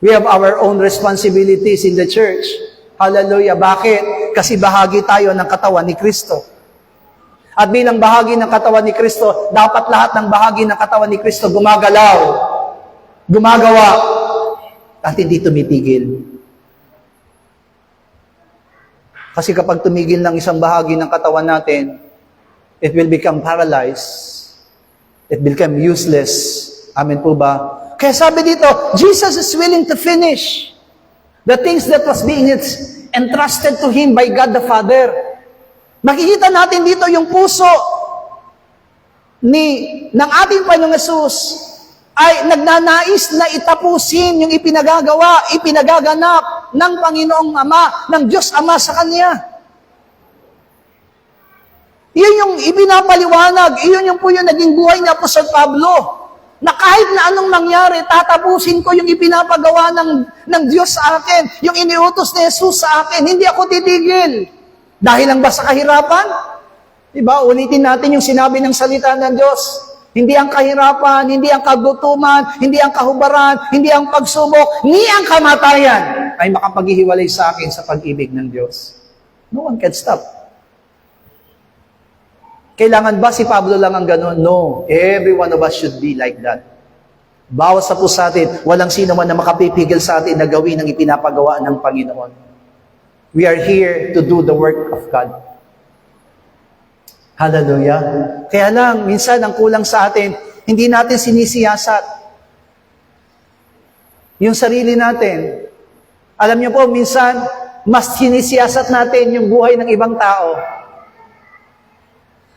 We have our own responsibilities in the church. Hallelujah. Bakit? Kasi bahagi tayo ng katawan ni Kristo. At bilang bahagi ng katawan ni Kristo, dapat lahat ng bahagi ng katawan ni Kristo gumagalaw, gumagawa, at hindi tumitigil. Kasi kapag tumigil ng isang bahagi ng katawan natin, it will become paralyzed. It will become useless. Amen po ba? Kaya sabi dito, Jesus is willing to finish the things that was being entrusted to Him by God the Father. Makikita natin dito yung puso ng ating Panginoong Hesus ay nagnanais na itapusin yung ipinagaganap ng Panginoong Ama, ng Diyos Ama sa Kanya. Iyon yung ipinapaliwanag, iyon yung po yung naging buhay ni Apostol Pablo, na kahit na anong mangyari, tatapusin ko yung ipinapagawa ng Diyos sa akin, yung iniutos ni Jesus sa akin, hindi ako titigil. Dahil lang ba sa kahirapan? Diba? Ulitin natin yung sinabi ng salita ng Diyos. Hindi ang kahirapan, hindi ang kagutuman, hindi ang kahubaran, hindi ang pagsubok, ni ang kamatayan ay makapaghihiwalay sa akin sa pag-ibig ng Diyos. No one can stop. Kailangan ba si Pablo lang ang gano'n? No. Every one of us should be like that. Bawat sa po sa atin, walang sino man na makapipigil sa atin na gawin ang ipinapagawa ng Panginoon. We are here to do the work of God. Hallelujah. Kaya lang, minsan ang kulang sa atin, hindi natin sinisiyasat yung sarili natin. Alam niyo po, minsan, mas sinisiyasat natin yung buhay ng ibang tao.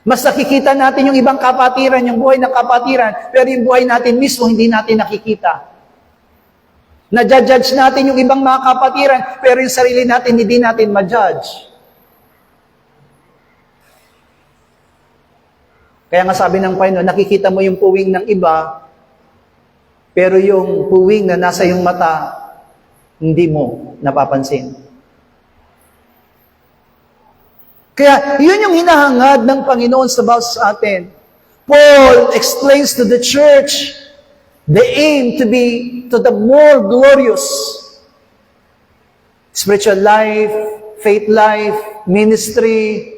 Mas nakikita natin yung ibang kapatiran, yung buhay ng kapatiran, pero yung buhay natin mismo, hindi natin nakikita. Nadjudge natin yung ibang mga kapatiran, pero yung sarili natin, hindi natin ma-judge. Kaya nga sabi ng Panginoon, nakikita mo yung puwing ng iba, pero yung puwing na nasa iyong mata, hindi mo napapansin. Kaya yun yung hinahangad ng Panginoon sa bawat sa atin. Paul explains to the church the aim to be to the more glorious spiritual life, faith life, ministry.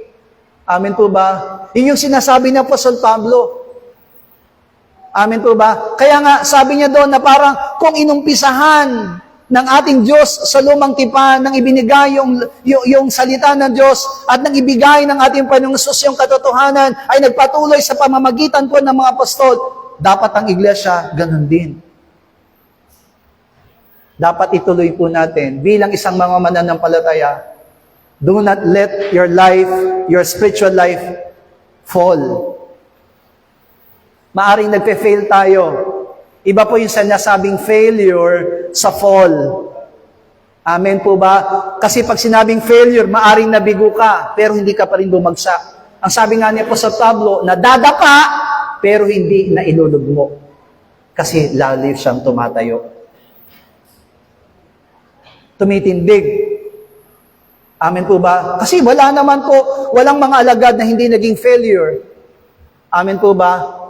Amen po ba? Yun yung sinasabi ni Apostol Pablo. Amen po ba? Kaya nga, sabi niya doon na parang kung inumpisahan ng ating Diyos sa lumang tipan, nang ibinigay yung salita ng Diyos at nang ibigay ng ating Panginoong Hesus yung katotohanan, ay nagpatuloy sa pamamagitan po ng mga apostol, dapat ang iglesia, ganun din. Dapat ituloy po natin, bilang isang mga mananampalataya, do not let your life, your spiritual life, fall. Maaring nagpe-fail tayo. Iba po yung sinasabing failure sa fall. Amen po ba? Kasi pag sinabing failure, maaring nabigo ka, pero hindi ka pa rin bumagsak. Ang sabi nga niya po sa Pablo, nadadapa, pero hindi na ilulugmo. Kasi lalo siyang tumatayo. Tumitindig. Amen po ba? Kasi wala naman po, walang mga alagad na hindi naging failure. Amen po ba?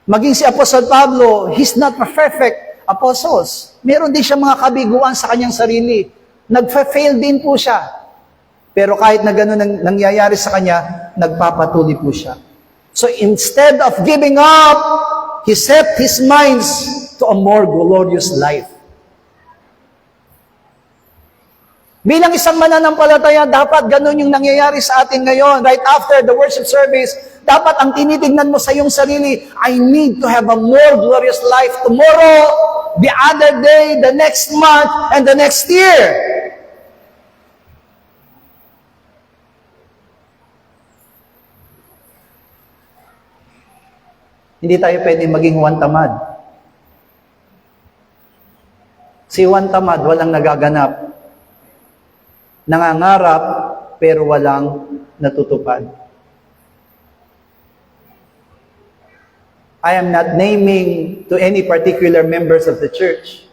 Maging si Apostle Pablo, he's not a perfect apostles. Meron din siya mga kabiguan sa kanyang sarili. Nagfa-fail din po siya. Pero kahit na gano'n ang nangyayari sa kanya, nagpapatuloy po siya. So instead of giving up, he set his minds to a more glorious life. Bilang isang mananampalataya, dapat ganun yung nangyayari sa atin ngayon. Right after the worship service, dapat ang tinitignan mo sa iyong sarili, I need to have a more glorious life tomorrow, the other day, the next month, and the next year. Hindi tayo pwede maging Juan Tamad. Si Juan Tamad, walang nagaganap. Nangangarap, pero walang natutupad. I am not naming to any particular members of the church.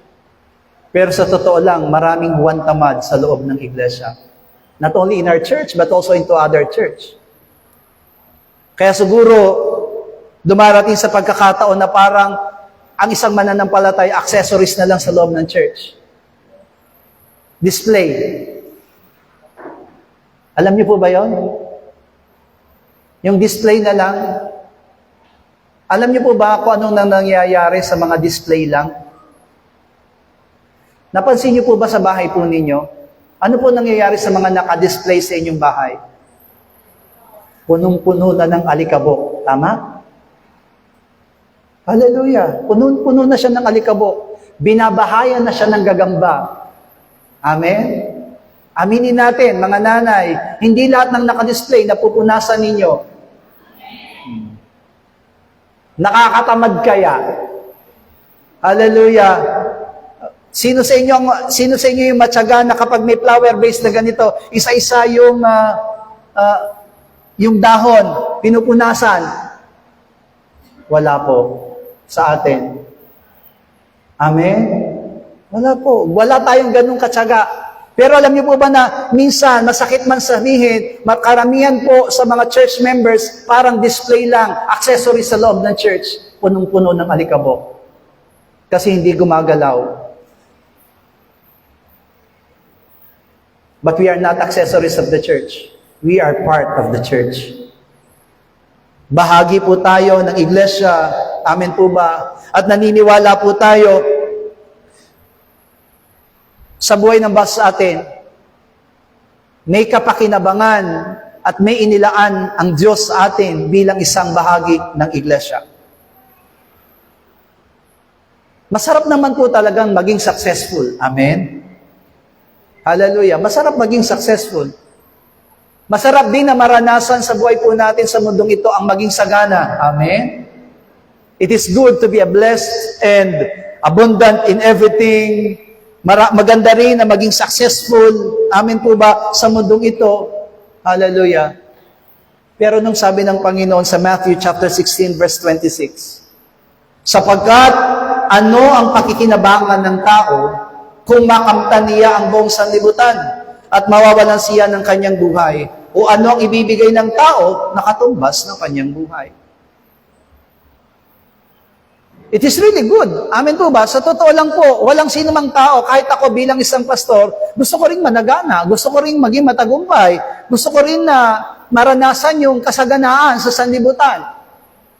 Pero sa totoo lang, maraming Juan Tamad sa loob ng iglesia. Not only in our church, but also into other church. Kaya siguro, dumarating sa pagkakataon na parang ang isang mananampalataya, accessories na lang sa loob ng church. Display. Alam niyo po ba yon? Yung display na lang. Alam niyo po ba kung anong nangyayari sa mga display lang? Napansin niyo po ba sa bahay po ninyo? Ano po nangyayari sa mga naka-display sa inyong bahay? Punong-puno na ng alikabok. Tama? Hallelujah. Puno na siya ng alikabok. Binabahayan na siya ng gagamba. Amen? Aminin natin, mga nanay, hindi lahat ng nakadisplay na pupunasan ninyo. Nakakatamad kaya? Hallelujah. Sino sa inyo yung matyaga na kapag may flower base na ganito, isa-isa yung dahon, pinupunasan? Wala po sa atin. Amen? Wala po. Wala tayong ganung katyaga. Pero alam niyo po ba na minsan, masakit man sabihin, karamihan po sa mga church members, parang display lang, accessory sa loob ng church, punong-puno ng alikabok. Kasi hindi gumagalaw. But we are not accessories of the church. We are part of the church. Bahagi po tayo ng iglesia. Amen po ba? At naniniwala po tayo sa buhay ng bawat sa atin, may kapakinabangan at may inilaan ang Diyos sa atin bilang isang bahagi ng iglesia. Masarap naman po talagang maging successful. Amen? Hallelujah. Masarap maging successful. Masarap din na maranasan sa buhay po natin sa mundong ito ang maging sagana. Amen? It is good to be a blessed and abundant in everything, Maganda rin na maging successful. Amen po ba sa mundong ito? Hallelujah. Pero nung sabi ng Panginoon sa Matthew chapter 16 verse 26, sapagkat ano ang pakikinabangan ng tao kung makamtan niya ang buong sanlibutan at mawawalan siya ng kanyang buhay? O ano ang ibibigay ng tao na katumbas ng kanyang buhay? It is really good. Amen po ba? Sa totoo lang po, walang sino mang tao, kahit ako bilang isang pastor, gusto ko rin managana, gusto ko rin maging matagumpay, gusto ko rin na maranasan yung kasaganaan sa sanlibutan.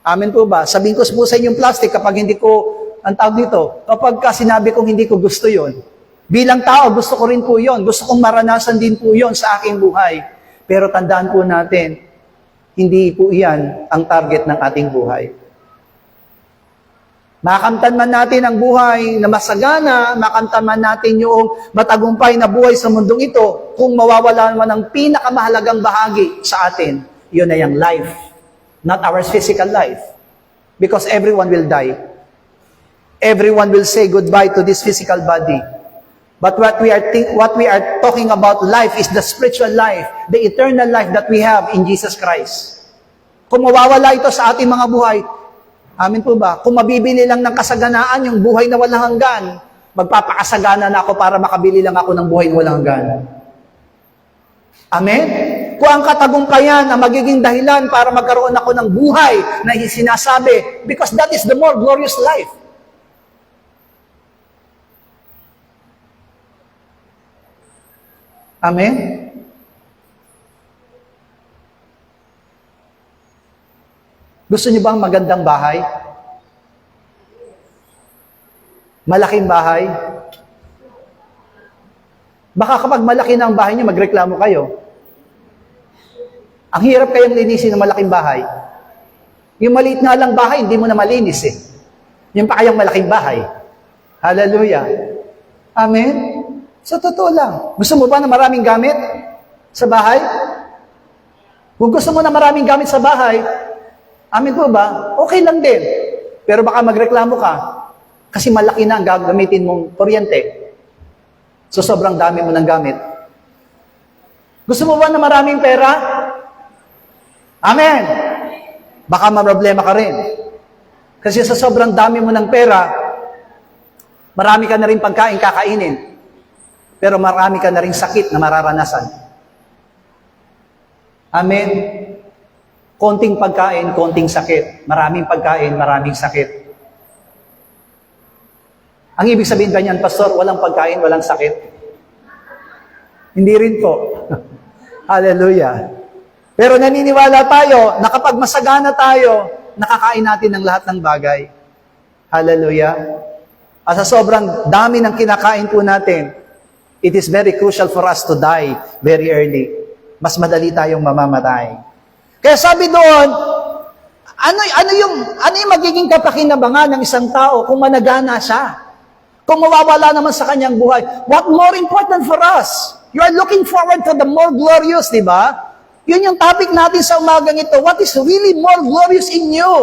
Amen po ba? Sabihin ko po sa inyong plastic kapag hindi ko, ang tawag dito, kapag sinabi kong hindi ko gusto yon. Bilang tao, gusto ko rin po yon. Gusto kong maranasan din po yon sa aking buhay. Pero tandaan po natin, hindi po iyan ang target ng ating buhay. Makamtan man natin ang buhay na masagana, makamtan man natin yung matagumpay na buhay sa mundong ito, kung mawawala man ang pinakamahalagang bahagi sa atin, yun ay ang life, not our physical life. Because everyone will die. Everyone will say goodbye to this physical body. But what we are talking about life is the spiritual life, the eternal life that we have in Jesus Christ. Kung mawawala ito sa ating mga buhay, amin po ba? Kung mabibili lang ng kasaganaan yung buhay na walang hanggan, magpapakasagana na ako para makabili lang ako ng buhay na walang hanggan. Amen? Kung ang katagumpayan na magiging dahilan para magkaroon ako ng buhay na sinasabi, because that is the more glorious life. Amen? Gusto niyo ba ang magandang bahay? Malaking bahay? Baka kapag malaki na ang bahay niyo, magreklamo kayo. Ang hirap kayang linisin ng malaking bahay. Yung maliit nga lang bahay, hindi mo na malinis eh. Yung pa kayang malaking bahay. Hallelujah. Amen? Sa totoo lang. Gusto mo ba na maraming gamit sa bahay? Kung gusto mo na maraming gamit sa bahay, amin po ba? Okay lang din. Pero baka magreklamo ka kasi malaki na ang gagamitin mong kuryente. So sobrang dami mo ng gamit. Gusto mo ba na maraming pera? Amen. Baka maproblema ka rin. Kasi sa sobrang dami mo ng pera, marami ka na rin pagkain kakainin. Pero marami ka na rin sakit na mararanasan. Amen. Konting pagkain, konting sakit. Maraming pagkain, maraming sakit. Ang ibig sabihin ganyan, Pastor, walang pagkain, walang sakit? Hindi rin po. Hallelujah. Pero naniniwala tayo na kapag masagana tayo, nakakain natin ng lahat ng bagay. Hallelujah. At sa sobrang dami ng kinakain po natin, it is very crucial for us to die very early. Mas madali tayong mamamatay. Kaya sabi doon, ano yung magiging kapakinabangan ng isang tao kung managana siya? Kung mawawala naman sa kanyang buhay, what more important for us? You are looking forward to the more glorious, di ba? Yun yung topic natin sa umagang ito. What is really more glorious in you?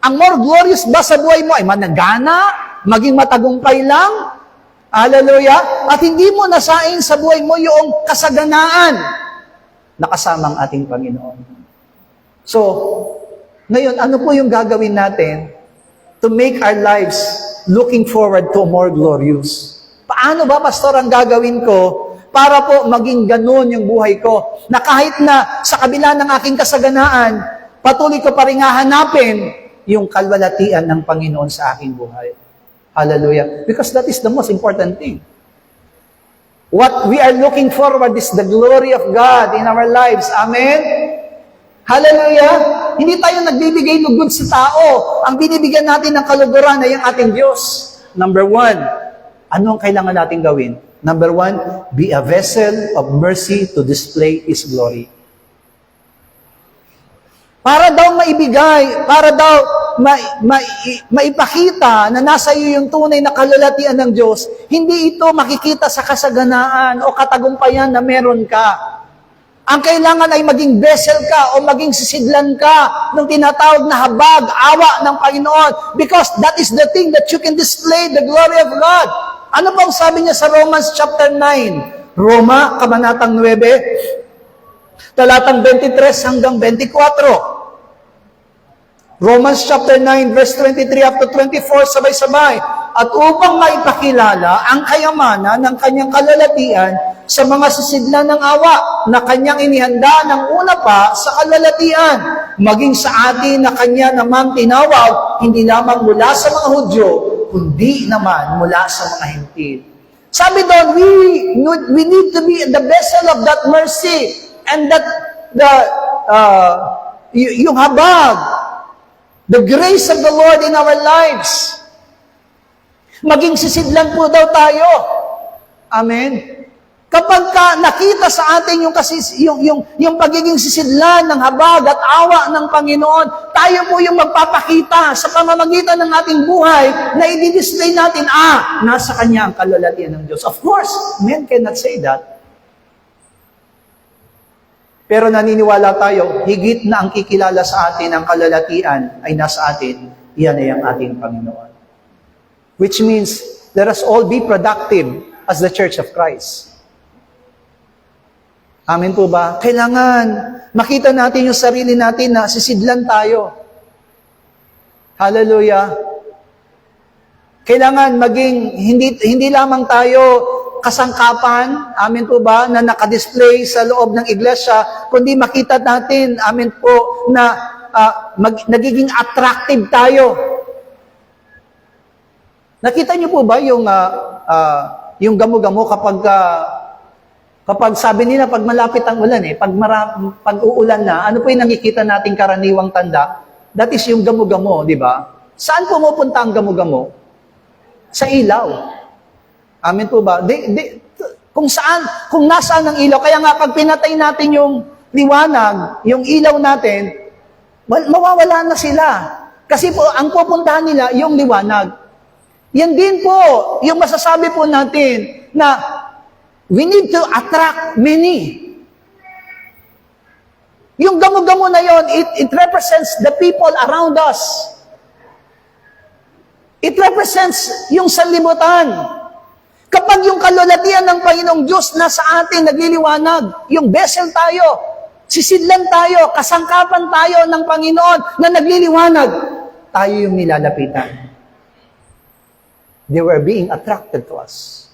Ang more glorious ba sa buhay mo ay managana, maging matagumpay lang? Hallelujah! At hindi mo nasain sa buhay mo yung kasaganaan na kasama ang ating Panginoon. So, ngayon, ano po yung gagawin natin to make our lives looking forward to more glorious? Paano ba, Pastor, ang gagawin ko para po maging ganun yung buhay ko? Na kahit na sa kabila ng aking kasaganaan, patuloy ko pa rin hahanapin yung kalwalatian ng Panginoon sa aking buhay. Hallelujah. Because that is the most important thing. What we are looking forward is the glory of God in our lives. Amen? Hallelujah! Hindi tayo nagbibigay lugod sa tao. Ang binibigyan natin ng kaluguran ay ang ating Diyos. Number 1, ano ang kailangan natin gawin? Number 1, be a vessel of mercy to display His glory. Para daw maibigay, para daw maipakita na nasa iyo yung tunay na kalulatian ng Diyos, hindi ito makikita sa kasaganaan o katagumpayan na meron ka. Ang kailangan ay maging vessel ka o maging sisidlan ka ng tinatawag na habag, awa ng Panginoon, because that is the thing that you can display the glory of God. Ano bang sabi niya sa Romans chapter 9? Roma, kabanatang 9, talatang 23 hanggang 24. Romans chapter 9, verse 23 up to 24, sabay-sabay. At upang maipakilala ang kayamanan ng kanyang kalalatian sa mga sisidlan ng awa na kanyang inihanda ng una pa sa kalalatian, maging sa atin na kanya namang tinawag, hindi lamang mula sa mga Hudyo, kundi naman mula sa mga Hentil. Sabi doon, we need to be the vessel of that mercy and that yung habag, the grace of the Lord in our lives. Maging sisidlan po daw tayo. Amen. Kapag nakita sa atin yung pagiging sisidlan ng habag at awa ng Panginoon, tayo po yung magpapakita sa pamamagitan ng ating buhay na i-display natin, nasa Kanya ang kalalatian ng Diyos. Of course, men cannot say that. Pero naniniwala tayo, higit na ang kikilala sa atin ang kalalatian ay nasa atin, iyan ay ang ating Panginoon. Which means, let us all be productive as the Church of Christ. Amen po ba? Kailangan makita natin yung sarili natin na sisidlan tayo. Hallelujah. Kailangan maging, hindi lamang tayo kasangkapan, amen po ba, na nakadisplay sa loob ng iglesia, kundi makita natin, amen po, na nagiging attractive tayo. Nakita niyo po ba yung gamo-gamo kapag sabi nila, pag malapit ang ulan, pag uulan na, ano po yung nakikita nating karaniwang tanda? That is yung gamo-gamo, di ba? Saan pumupunta ang gamo-gamo? Sa ilaw. Amen po ba? Kung nasaan ang ilaw, kaya nga pag pinatay natin yung liwanag, yung ilaw natin, mawawala na sila. Kasi po, ang pupuntahan nila, yung liwanag. Yan din po, yung masasabi po natin na we need to attract many. Yung gamo-gamo na yon, it represents the people around us. It represents yung sanlibutan. Kapag yung kalalatian ng Panginoong Diyos nasa atin, nagliliwanag, yung vessel tayo, sisidlan tayo, kasangkapan tayo ng Panginoon na nagliliwanag, tayo yung nilalapitan. They were being attracted to us.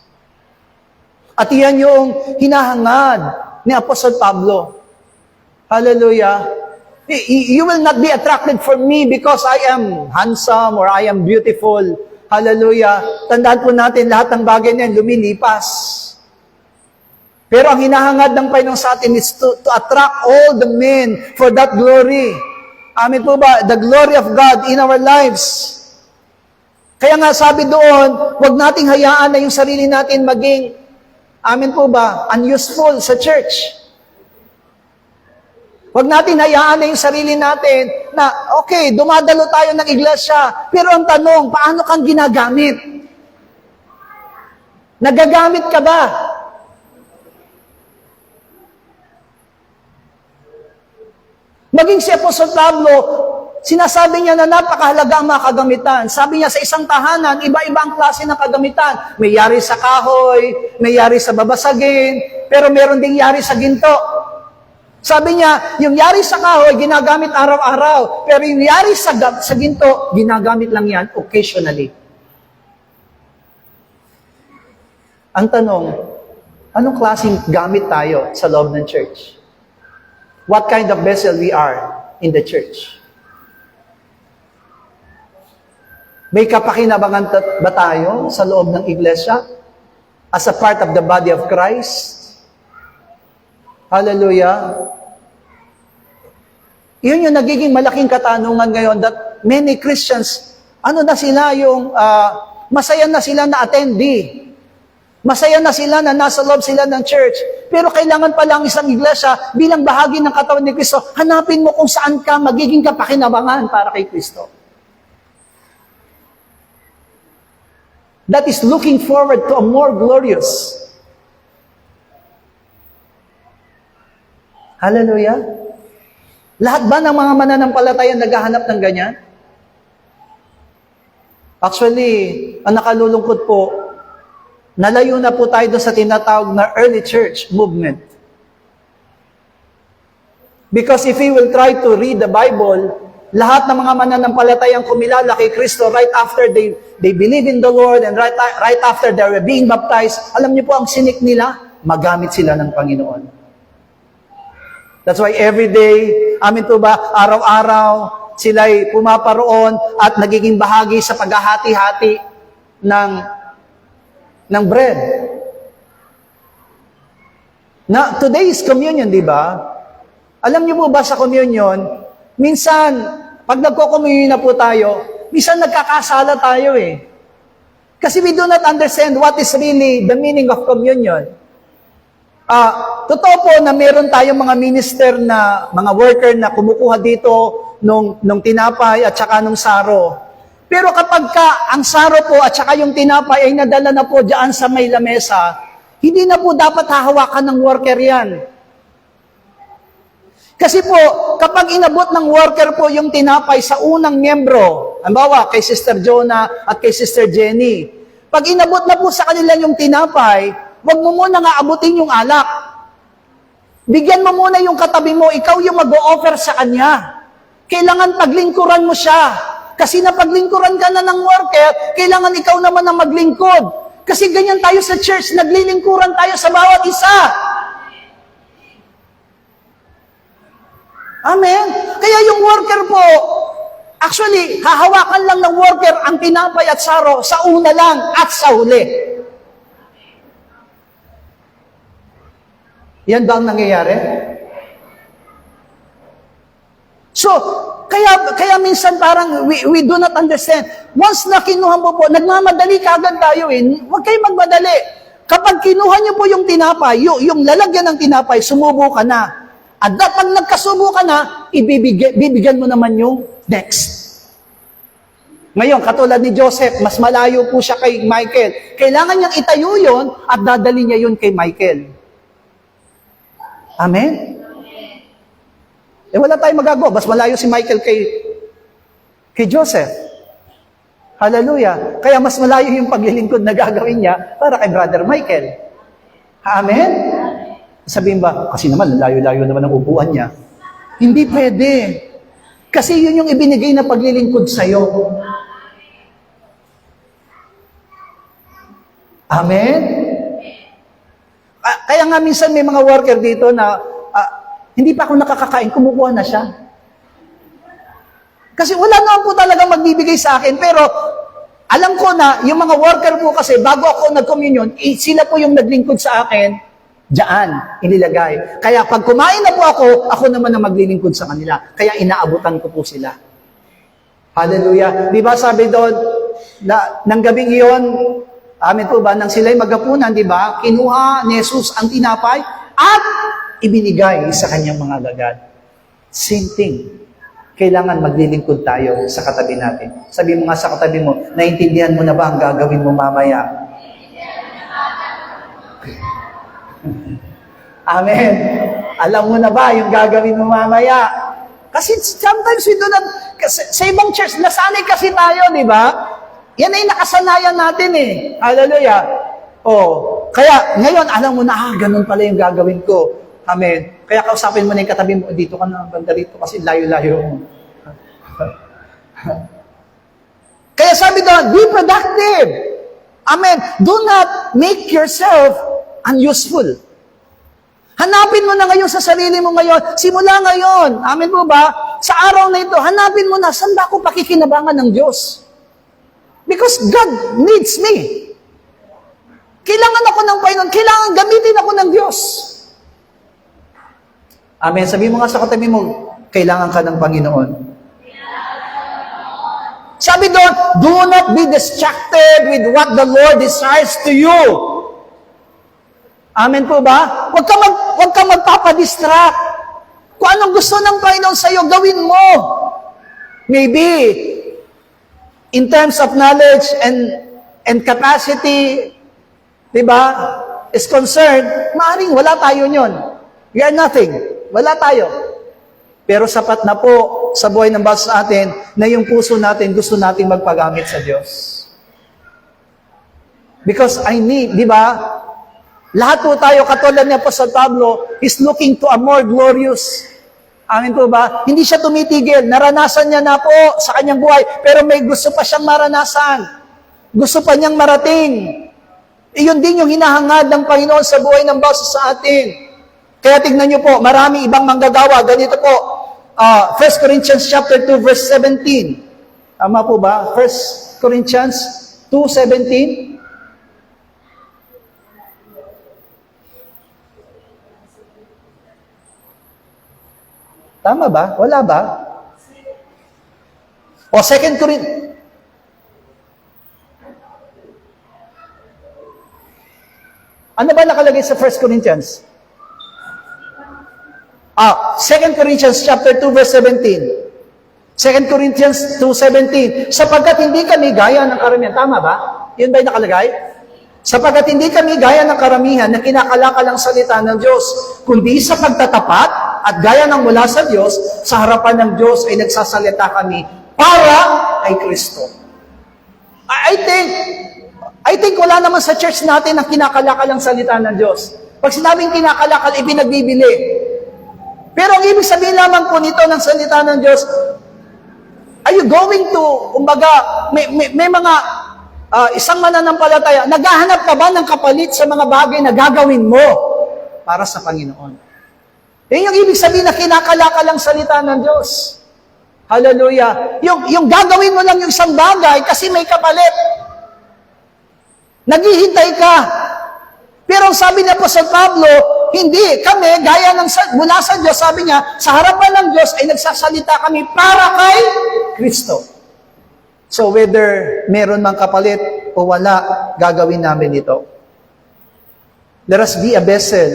At iyan yung hinahangad ni Apostle Pablo. Hallelujah. You will not be attracted for me because I am handsome or I am beautiful. Hallelujah. Tandaan po natin, lahat ng bagay niyan lumilipas. Pero ang hinahangad ng Panginoon sa atin is to attract all the men for that glory. Amen po ba? The glory of God in our lives. Kaya nga sabi doon, huwag nating hayaan na yung sarili natin maging, amen po ba, unuseful sa church. Huwag natin hayaan na yung sarili natin na, okay, dumadalo tayo ng iglesia, pero ang tanong, paano kang ginagamit? Nagagamit ka ba? Maging si Apostol Pablo, sinasabi niya na napakahalaga ang mga kagamitan. Sabi niya sa isang tahanan, iba-ibang klase ng kagamitan. May yari sa kahoy, may yari sa babasagin, pero meron ding yari sa ginto. Sabi niya, yung yari sa kahoy, ginagamit araw-araw, pero yung yari sa ginto, ginagamit lang yan occasionally. Ang tanong, anong klaseng gamit tayo sa loob ng church? What kind of vessel we are in the church? May kapakinabangan ba tayo sa loob ng iglesia as a part of the body of Christ? Hallelujah. Yun yung nagiging malaking katanungan ngayon that many Christians, masaya na sila na attendee. Masaya na sila na nasa loob sila ng church. Pero kailangan pa lang isang iglesia bilang bahagi ng katawan ni Kristo. Hanapin mo kung saan ka magiging kapakinabangan para kay Kristo. That is looking forward to a more glorious. Hallelujah. Lahat ba ng mga mananampalataya naghahanap ng ganyan? Actually, ang nakalulungkot po, Nalayo na po tayo doon sa tinatawag na early church movement. Because if we will try to read the Bible, lahat ng mga mananampalatayang kumilala kay Kristo right after they believe in the Lord and right after they were being baptized, alam niyo po ang sinik nila, magamit sila ng Panginoon. That's why every day, amin po ba, araw-araw, sila'y pumaparoon at nagiging bahagi sa paghahati-hati ng bread. Na today is communion, di ba? Alam niyo po ba sa communion, minsan, pag nagko-communion na po tayo, minsan nagkakasala tayo eh. Kasi we do not understand what is really the meaning of communion. Totoo po na meron tayong mga minister na, mga worker na kumukuha dito nung tinapay at saka nung saro. Pero kapag ang saro po at saka yung tinapay ay nadala na po diyan sa may lamesa, hindi na po dapat hahawakan ng worker yan. Kasi po, kapag inabot ng worker po yung tinapay sa unang miyembro, halimbawa kay Sister Jonah at kay Sister Jenny, pag inabot na po sa kanila yung tinapay, wag mo muna nga abutin yung alak. Bigyan mo muna yung katabi mo, ikaw yung mag-o-offer sa kanya. Kailangan paglingkuran mo siya. Kasi napaglingkuran ka na ng worker, kailangan ikaw naman ang maglingkod. Kasi ganyan tayo sa church, naglilingkuran tayo sa bawat isa. Amen? Kaya yung worker po, actually, hahawakan lang ng worker ang tinapay at saro sa una lang at sa huli. Yan ba ang nangyayari? So, kaya minsan parang we do not understand. Once na kinuha mo po, nagmamadali kagad tayo eh. Huwag kayo magmadali. Kapag kinuha niyo po yung tinapay, yung lalagyan ng tinapay, sumubo ka na. At pag nagkasubo ka na, bibigyan mo naman yung next. Ngayon, katulad ni Joseph, mas malayo po siya kay Michael. Kailangan niyang itayo yun at dadali niya yun kay Michael. Amen? Wala tayong magagawa. Mas malayo si Michael kay Joseph. Hallelujah. Kaya mas malayo yung paglilingkod na gagawin niya para kay Brother Michael. Amen? Sabihin ba, kasi naman, layo-layo naman ang upuan niya. Hindi pwede. Kasi yun yung ibinigay na paglilingkod sa'yo. Amen? Kaya nga minsan may mga worker dito na hindi pa ako nakakakain, kumukuha na siya. Kasi wala naman po talagang magbibigay sa akin, pero alam ko na yung mga worker po kasi bago ako nag-communion, sila po yung naglingkod sa akin, diyan, inilagay. Kaya pag kumain na po ako naman ang maglilingkod sa kanila. Kaya inaabutan ko po sila. Hallelujah. Di ba sabi doon, ng gabing iyon, amin po ba, nang sila'y magapunan, di ba, kinuha ni Jesus ang tinapay at ibinigay sa kanyang mga alagad. Same thing. Kailangan maglilingkod tayo sa katabi natin. Sabi mo nga sa katabi mo, naintindihan mo na ba ang gagawin mo mamaya? Amen. Alam mo na ba yung gagawin mo mamaya? Kasi sometimes we do not, sa ibang church, nasanay kasi tayo, di ba? Yan ay nakasanayan natin eh. Hallelujah. Kaya ngayon, alam mo na, ganun pala yung gagawin ko. Amen. Kaya kausapin mo na yung katabi mo, dito ka na, banda rito, kasi layo-layo mo. Kaya sabi doon, be productive. Amen. Do not make yourself unuseful. Hanapin mo na ngayon sa sarili mo ngayon. Simula ngayon. Amen po ba? Sa araw na ito, hanapin mo na, saan ba ako pakikinabangan ng Diyos? Because God needs me. Kailangan ako ng Panginoon. Kailangan gamitin ako ng Diyos. Amen. Sabi mo nga sa katabi mo, kailangan ka ng Panginoon. Sabi doon, do not be distracted with what the Lord desires to you. Amen po ba? Huwag ka magpapadistract. Kung anong gusto ng Panginoon sa iyo, gawin mo. Maybe, in terms of knowledge and capacity, di ba, is concerned, maaaring wala tayo nyon. We are nothing. Wala tayo. Pero sapat na po sa buhay ng bawat sa atin na yung puso natin gusto nating magpagamit sa Diyos. Because I need, di ba? Lahat po tayo, katulad ni Apostol Pablo, is looking to a more glorious. Amin po ba? Hindi siya tumitigil. Naranasan niya na po sa kanyang buhay, pero may gusto pa siyang maranasan. Gusto pa niyang marating. Iyon din yung hinahangad ng Panginoon sa buhay ng bawat sa atin. Kaya tignan niyo po, marami ibang manggagawa. Ganito po, 1 Corinthians chapter 2, verse 17. Tama po ba? 1 Corinthians 2:17. Tama ba? Wala ba? O 2 Corinthians. Ano ba nakalagay sa 1 Corinthians? 2 Corinthians chapter 2 verse 17. 2 Corinthians 2:17. Sapagkat hindi kami gaya ng karamihan. Tama ba? Yun ba yung nakalagay? Sapagkat hindi kami gaya ng karamihan na kinakalakal ang salita ng Diyos, kundi sa pagtatapat at gaya ng mula sa Diyos, sa harapan ng Diyos ay nagsasalita kami para kay Kristo. I think wala naman sa church natin ang kinakalakal ang salita ng Diyos. Pag sinabing kinakalakal, ibinagbibili. Pero ang ibig sabihin lamang po nito ng salita ng Diyos, are you going to, may mga isang mananampalataya, naghahanap ka ba ng kapalit sa mga bagay na gagawin mo para sa Panginoon? Yan yung ibig sabihin na kinakalakal ang salita ng Diyos. Hallelujah. Yung gagawin mo lang yung isang bagay kasi may kapalit. Naghihintay ka. Pero sabi niya po sa Pablo, hindi, kami, gaya ng mula sa Diyos, sabi niya, sa harapan ng Diyos ay nagsasalita kami para kay Kristo. So whether meron mang kapalit o wala, gagawin namin ito. Let us be a vessel.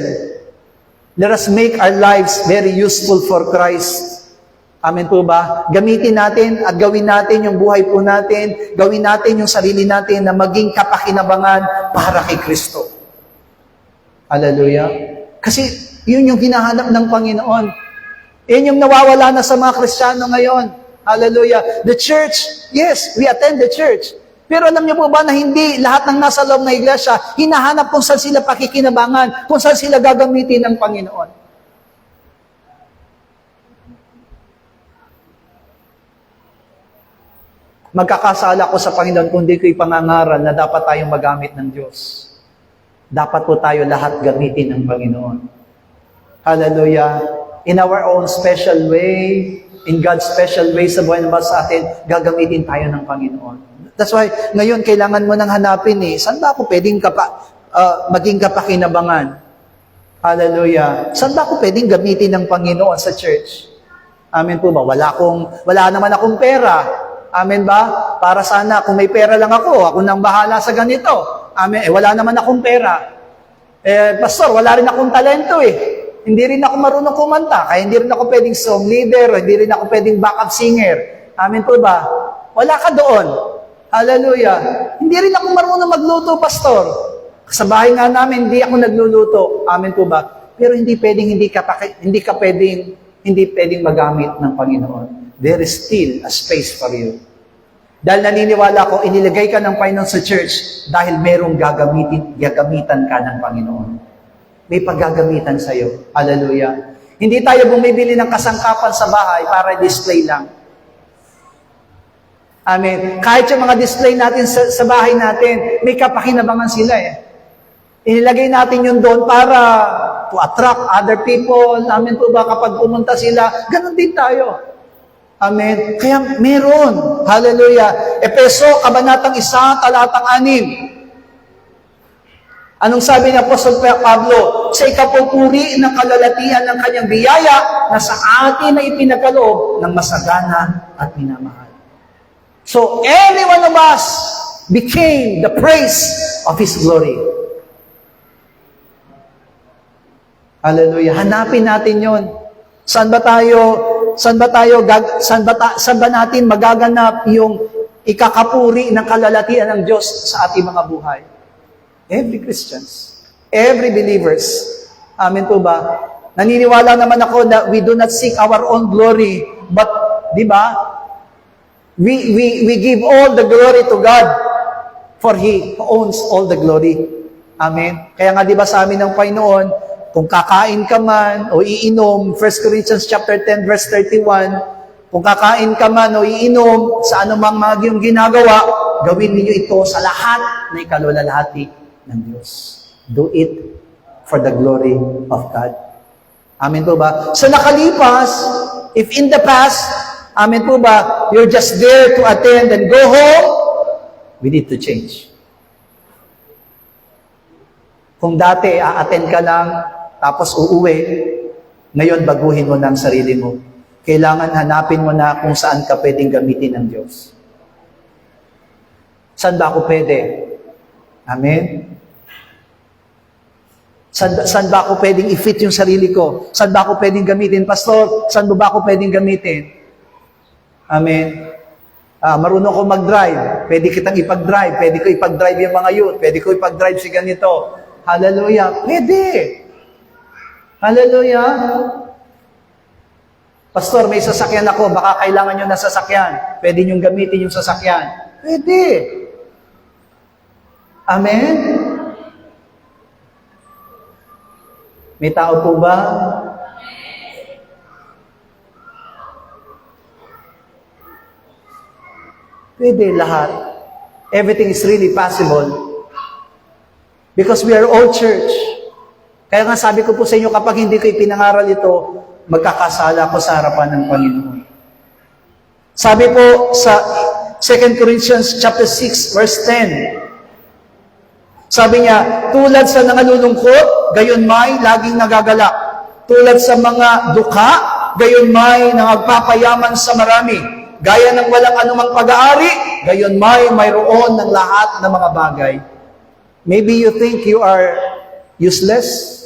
Let us make our lives very useful for Christ. Amen po ba? Gamitin natin at gawin natin yung buhay po natin, gawin natin yung sarili natin na maging kapakinabangan para kay Kristo. Hallelujah. Kasi yun yung hinahanap ng Panginoon. Yun yung nawawala na sa mga Kristiyano ngayon. Hallelujah. The church, yes, we attend the church. Pero alam niyo po ba na hindi lahat ng nasa loob na iglesia, hinahanap kung saan sila pakikinabangan, kung saan sila gagamitin ng Panginoon. Magkakasala ko sa Panginoon kung di ko ipangangaral na dapat tayong magamit ng Diyos. Dapat po tayo lahat gamitin ng Panginoon. Hallelujah. In our own special way, in God's special way sa buhay ng bawat sa atin, gagamitin tayo ng Panginoon. That's why, ngayon, kailangan mo nang hanapin saan ba ako pwedeng maging kapakinabangan? Hallelujah. Saan ba ako pwedeng gamitin ng Panginoon sa church? Amen po ba? Wala naman akong pera. Amen ba? Para sana, kung may pera lang ako nang bahala sa ganito. Amen. Wala naman akong pera. Pastor, wala rin akong talento Hindi rin ako marunong kumanta, kaya hindi rin ako pwedeng song leader, o hindi rin ako pwedeng backup singer. Amen po ba? Wala ka doon. Hallelujah. Hindi rin ako marunong magluto, pastor. Sa bahay nga namin, hindi ako nagluluto. Amen po ba? Pero hindi ka pwedeng magamit ng Panginoon. There is still a space for you. Dahil naniniwala ko, inilagay ka ng Panginoon sa church dahil merong gagamitan ka ng Panginoon. May paggagamitan sa'yo. Hallelujah. Hindi tayo bumibili ng kasangkapan sa bahay para display lang. Amen. Kahit yung mga display natin sa bahay natin, may kapakinabangan sila Inilagay natin yun doon para to attract other people. Amen po ba? Kapag pumunta sila, ganun din tayo. Amen. Kaya meron. Hallelujah. Efeso, Kabanatang 1, Talatang 6. Anong sabi ni Apostol Pablo? Sa ikapupuri ng kalalatian ng kanyang biyaya na sa atin ay ipinagkaloob ng masagana at minamahal. So, every one of us became the praise of His glory. Hallelujah. Hanapin natin yon. Saan ba natin magaganap yung ikakapuri ng kalalatian ng Diyos sa ating mga buhay? Every Christians, every believers. Amen po ba? Naniniwala naman ako na we do not seek our own glory, but, di ba? We give all the glory to God. For He owns all the glory. Amen. Kaya nga di ba sa amin ng Panginoon, kung kakain ka man o iinom, 1 Corinthians chapter 10 verse 31, kung kakain ka man o iinom sa anumang mga iyong ginagawa, gawin ninyo ito sa lahat na ikaluwalhati ng Diyos. Do it for the glory of God. Amen po ba? Sa nakalipas, if in the past, amen po ba, you're just there to attend and go home, we need to change. Kung dati, a-attend ka lang, tapos uuwi, ngayon baguhin mo na ang sarili mo. Kailangan hanapin mo na kung saan ka pwedeng gamitin ng Diyos. Saan ba ako pwede? Amen? Saan ba ako pwedeng i-fit yung sarili ko? Saan ba ako pwedeng gamitin? Pastor, saan ba ako pwedeng gamitin? Amen? Marunong ko mag-drive. Pwede kitang ipag-drive. Pwede ko ipag-drive yung mga youth. Pwede ko ipag-drive si ganito. Hallelujah. Pwede. Hallelujah. Pastor, may sasakyan ako. Baka kailangan nyo na sasakyan. Pwede nyo gamitin yung sasakyan. Pwede. Amen? May tao po ba? Pwede lahat. Everything is really possible. Because we are all church. Kaya nga sabi ko po sa inyo, kapag hindi ko ipinangaral ito, magkakasala ko sa harapan ng Panginoon. Sabi po sa 2 Corinthians chapter 6, verse 10, sabi niya, tulad sa nangalulungkot, gayon may laging nagagalak. Tulad sa mga dukha, gayon may nagpapayaman sa marami. Gaya ng walang anumang pag-aari, gayon may mayroon ng lahat ng mga bagay. Maybe you think you are useless.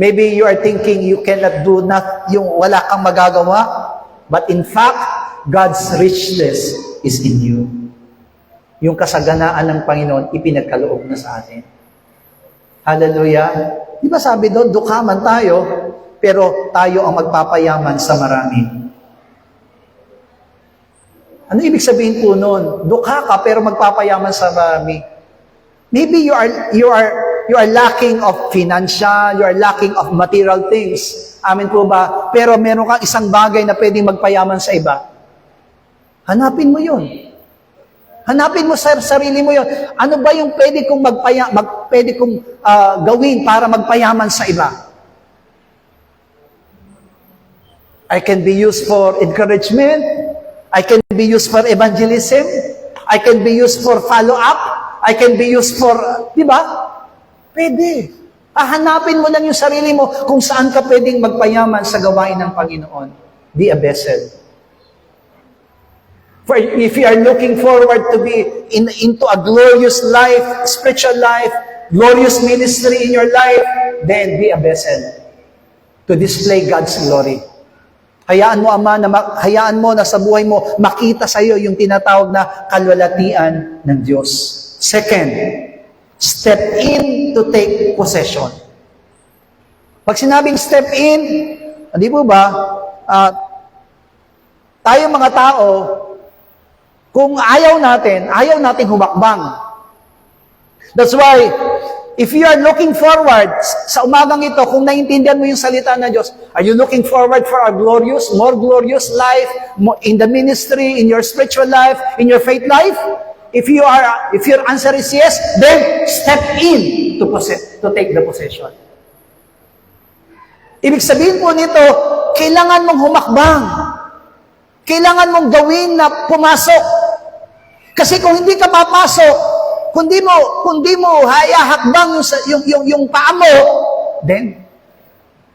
Maybe you are thinking you cannot do yung wala kang magagawa. But in fact, God's richness is in you. Yung kasaganaan ng Panginoon, ipinagkaloob na sa atin. Hallelujah. Di ba sabi doon, dukha man tayo, pero tayo ang magpapayaman sa marami. Ano ibig sabihin po noon? Dukha ka, pero magpapayaman sa marami. Maybe you are lacking of financial, you are lacking of material things. Amen po ba? Pero meron kang isang bagay na pwedeng magpayaman sa iba. Hanapin mo yun. Hanapin mo sa sarili mo yun. Ano ba yung pwede kong gawin para magpayaman sa iba? I can be used for encouragement. I can be used for evangelism. I can be used for follow-up. I can be used for, di ba? Pwede. Hanapin mo lang yung sarili mo kung saan ka pwedeng magpayaman sa gawain ng Panginoon. Be a vessel. For if you are looking forward to be into a glorious life, spiritual life, glorious ministry in your life, then be a vessel to display God's glory. Hayaan mo, Ama, hayaan mo na sa buhay mo makita sa iyo yung tinatawag na kalwalhatian ng Diyos. Second, step in to take possession. Pag sinabing step in, hindi po ba, tayo mga tao, kung ayaw natin humakbang. That's why, if you are looking forward sa umagang ito, kung naiintindihan mo yung salita ng Diyos, are you looking forward for a glorious, more glorious life in the ministry, in your spiritual life, in your faith life? If your answer is yes, then step in to take the possession. Ibig sabihin po nito, kailangan mong humakbang. Kailangan mong gawin na pumasok. Kasi kung hindi ka papasok, kundi mo hayahakbang yung paa mo, then,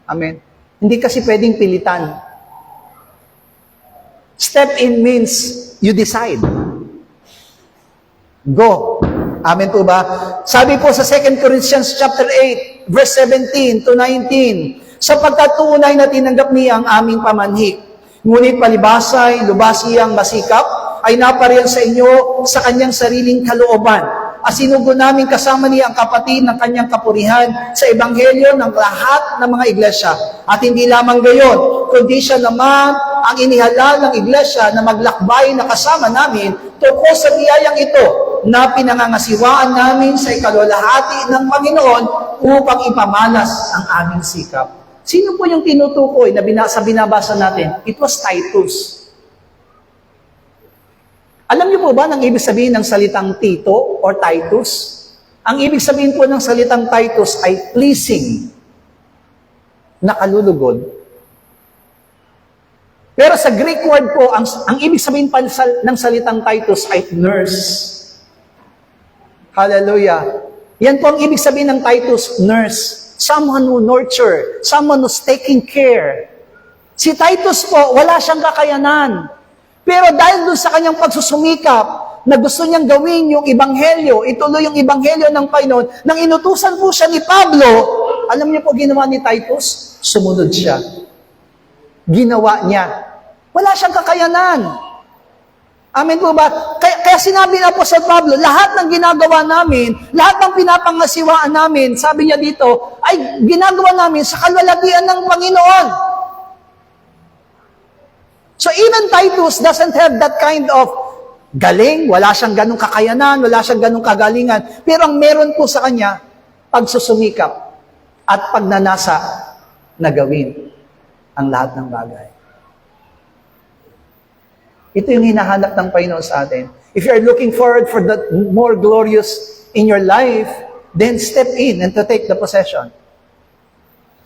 amen. Hindi kasi pwedeng pilitan. Step in means you decide. Go. Amen po ba? Sabi po sa 2 Corinthians chapter 8, verse 17 to 19, sapagkat tunay na tinanggap niya ang aming pamanhik, ngunit palibasay, lubasiyang masikap, ay napariyan sa inyo sa kanyang sariling kalooban. Asinugo namin kasama niya ang kapatid ng kanyang kapurihan sa ebanghelyo ng lahat ng mga iglesia. At hindi lamang gayon, kundi siya naman ang inihalal ng iglesia na maglakbay na kasama namin tungkol sa biyayang ito na pinangangasiwaan namin sa ikalwalhati ng Panginoon upang ipamalas ang aming sikap. Sino po yung tinutukoy na binabasa natin? It was Titus. Alam niyo po ba ang ibig sabihin ng salitang Tito or Titus? Ang ibig sabihin po ng salitang Titus ay pleasing, nakalulugod. Pero sa Greek word po, ang ibig sabihin pa ng salitang Titus ay nurse. Hallelujah. Yan po ang ibig sabihin ng Titus, nurse. Someone who nurture, someone who's taking care. Si Titus po, wala siyang kakayanan. Pero dahil doon sa kanyang pagsusumikap, na gusto niyang gawin yung ebanghelyo, ituloy yung ebanghelyo ng Panginoon, nang inutusan po siya ni Pablo, alam niyo po ginawa ni Titus? Sumunod siya. Ginawa niya. Wala siyang kakayanan. Amen po ba? Kaya sinabi na po sa Pablo, lahat ng ginagawa namin, lahat ng pinapangasiwaan namin, sabi niya dito, ay ginagawa namin sa kalwalhatian ng Panginoon. So even Titus doesn't have that kind of galing, wala siyang ganong kakayanan, wala siyang ganong kagalingan. Pero ang meron po sa kanya, pagsusumikap at pagnanasa na gawin ang lahat ng bagay. Ito yung hinahanap ng Panginoon sa atin. If you are looking forward for the more glorious in your life, then step in and to take the possession.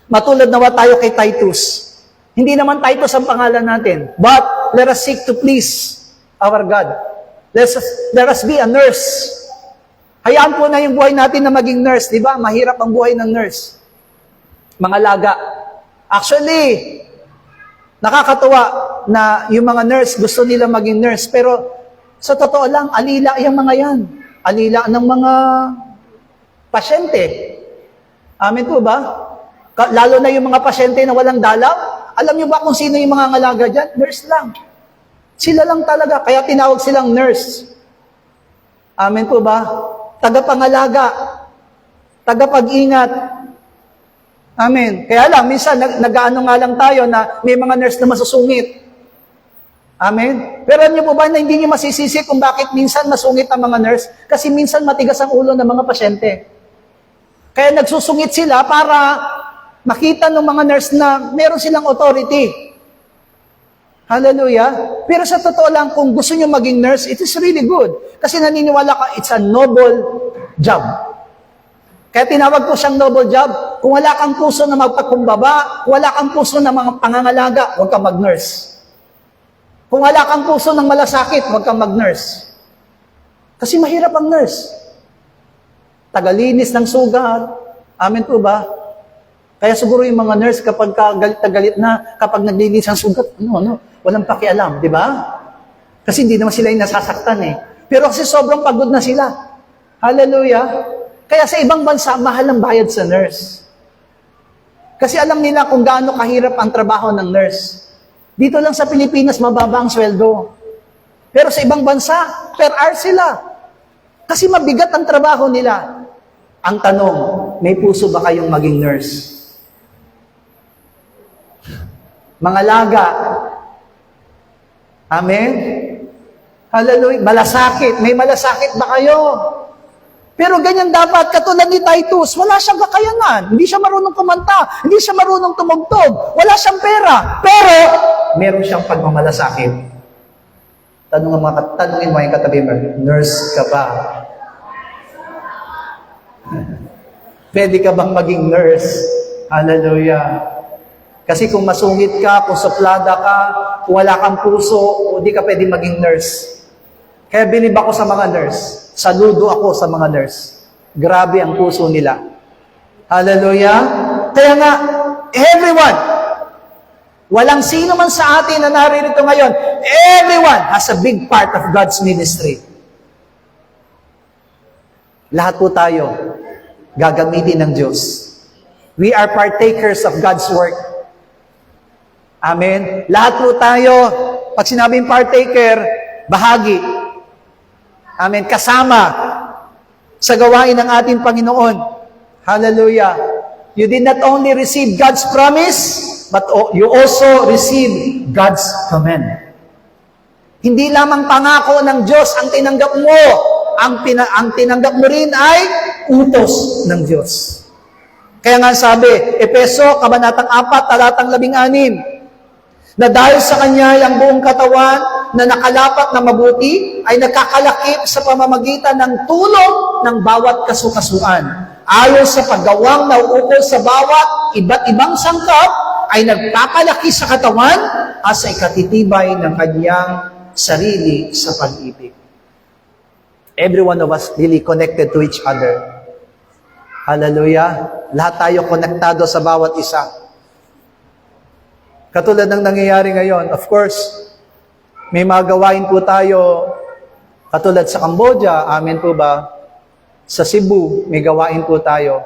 Matulad nawa tayo kay Titus. Hindi naman Titus ang pangalan natin, but let us seek to please our God. Let us be a nurse. Hayaan po na yung buhay natin na maging nurse, di ba? Mahirap ang buhay ng nurse. Mga laga. Actually, nakakatuwa na yung mga nurse, gusto nila maging nurse, pero sa totoo lang, alila yung mga yan. Alila ng mga pasyente. Amen po ba? Lalo na yung mga pasyente na walang dalaw. Alam niyo ba kung sino yung mga ngalaga dyan? Nurse lang. Sila lang talaga, kaya tinawag silang nurse. Amen po ba? Tagapangalaga, tagapag-ingat. Amen. Kaya lang, minsan, nag-ano nga lang tayo na may mga nurse na masusungit. Amen. Pero niyo po ba na hindi niyo masisisi kung bakit minsan masungit ang mga nurse? Kasi minsan matigas ang ulo ng mga pasyente. Kaya nagsusungit sila para makita ng mga nurse na meron silang authority. Hallelujah. Pero sa totoo lang, kung gusto nyo maging nurse, it is really good. Kasi naniniwala ka, it's a noble job. Kaya tinawag ko siyang noble job. Kung wala kang puso na magpakumbaba, wala kang puso na mga pangangalaga, huwag kang mag-nurse. Kung wala kang puso ng malasakit, huwag kang mag-nurse. Kasi mahirap ang nurse. Tagalinis ng sugat. Amen po ba? Kaya siguro yung mga nurse, kapag galit na galit na, kapag naglilinis ang sugat, walang pakialam, di ba? Kasi hindi naman sila yung nasasaktan eh. Pero kasi sobrang pagod na sila. Hallelujah. Kaya sa ibang bansa, mahal ang bayad sa nurse. Kasi alam nila kung gaano kahirap ang trabaho ng nurse. Dito lang sa Pilipinas, mababa ang sweldo. Pero sa ibang bansa, per hour sila. Kasi mabigat ang trabaho nila. Ang tanong, may puso ba kayong maging nurse? Mga laga. Amen? Hallelujah. Malasakit. May malasakit ba kayo? Pero ganyan dapat, katulad ni Titus, wala siyang kakayanan. Hindi siya marunong kumanta. Hindi siya marunong tumugtog. Wala siyang pera. Pero, meron siyang pagmamalasakit. Tanungin mo yung katabi mo, nurse ka ba? Pwede ka bang maging nurse? Hallelujah. Kasi kung masungit ka, kung suplada ka, kung wala kang puso, hindi ka pwede maging nurse. Kaya bilib ako sa mga nurse. Saludo ako sa mga nurse. Grabe ang puso nila. Hallelujah. Kaya nga, everyone, walang sino man sa atin na naririto ngayon, everyone has a big part of God's ministry. Lahat po tayo, gagamitin ng Diyos. We are partakers of God's work. Amen. Lahat po tayo, pag sinabing partaker, bahagi. Amen. Kasama sa gawain ng ating Panginoon. Hallelujah. You did not only receive God's promise, but you also receive God's command. Hindi lamang pangako ng Diyos ang tinanggap mo, ang tinanggap mo rin ay utos ng Diyos. Kaya nga sabi, Efeso, Kabanatang 4, Talatang 16, na dahil sa Kanya ang buong katawan na nakalapat na mabuti ay nagkakalakip sa pamamagitan ng tulong ng bawat kasukasuan. Ayon sa paggawang nauukol sa bawat iba't ibang sangkap ay nagpapalaki sa katawan at sa ikatitibay ng Kanyang sarili sa pag-ibig. Every one of us really connected to each other. Hallelujah. Lahat tayo konektado sa bawat isa. Katulad ng nangyayari ngayon, of course, may mga gawain po tayo katulad sa Cambodia, amen po ba? Sa Cebu, may gawain po tayo.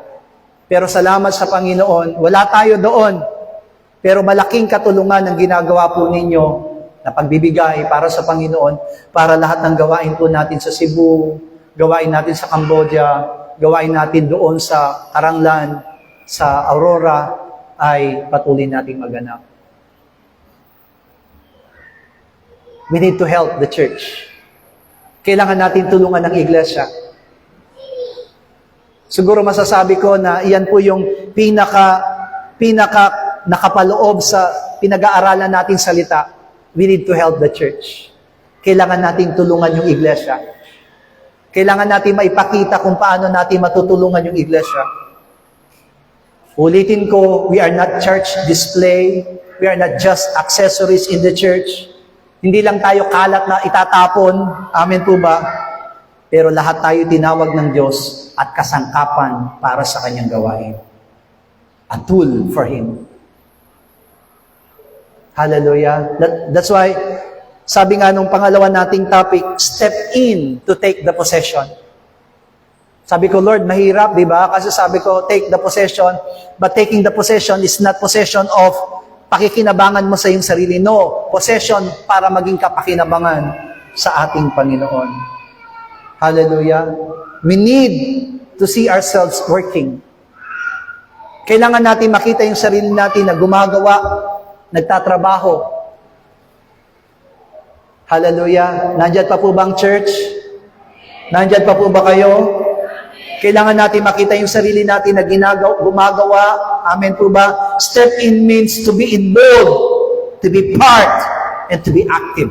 Pero salamat sa Panginoon, wala tayo doon. Pero malaking katulungan ang ginagawa po ninyo na pagbibigay para sa Panginoon, para lahat ng gawain po natin sa Cebu, gawain natin sa Cambodia, gawain natin doon sa Karanglan, sa Aurora, ay patuloy nating maganap. We need to help the church. Kailangan natin tulungan ng iglesia. Siguro masasabi ko na iyan po yung pinaka nakapaloob sa pinag-aaralan natin salita. We need to help the church. Kailangan natin tulungan yung iglesia. Kailangan natin maipakita kung paano natin matutulungan yung iglesia. Ulitin ko, we are not church display. We are not just accessories in the church. Hindi lang tayo kalat na itatapon. Amen po ba? Pero lahat tayo tinawag ng Diyos at kasangkapan para sa Kanyang gawain. A tool for Him. Hallelujah. That's why, sabi nga nung pangalawa nating topic, step in to take the possession. Sabi ko, Lord, mahirap, di ba? Kasi sabi ko, take the possession, but taking the possession is not possession of pakikinabangan mo sa iyong sarili. No, possession para maging kapakinabangan sa ating Panginoon. Hallelujah. We need to see ourselves working. Kailangan natin makita yung sarili natin na gumagawa, nagtatrabaho. Hallelujah. Nandyan pa po ba ang church? Nandyan pa po ba kayo? Kailangan natin makita yung sarili natin na gumagawa. Amen po ba? Step in means to be involved, to be part, and to be active.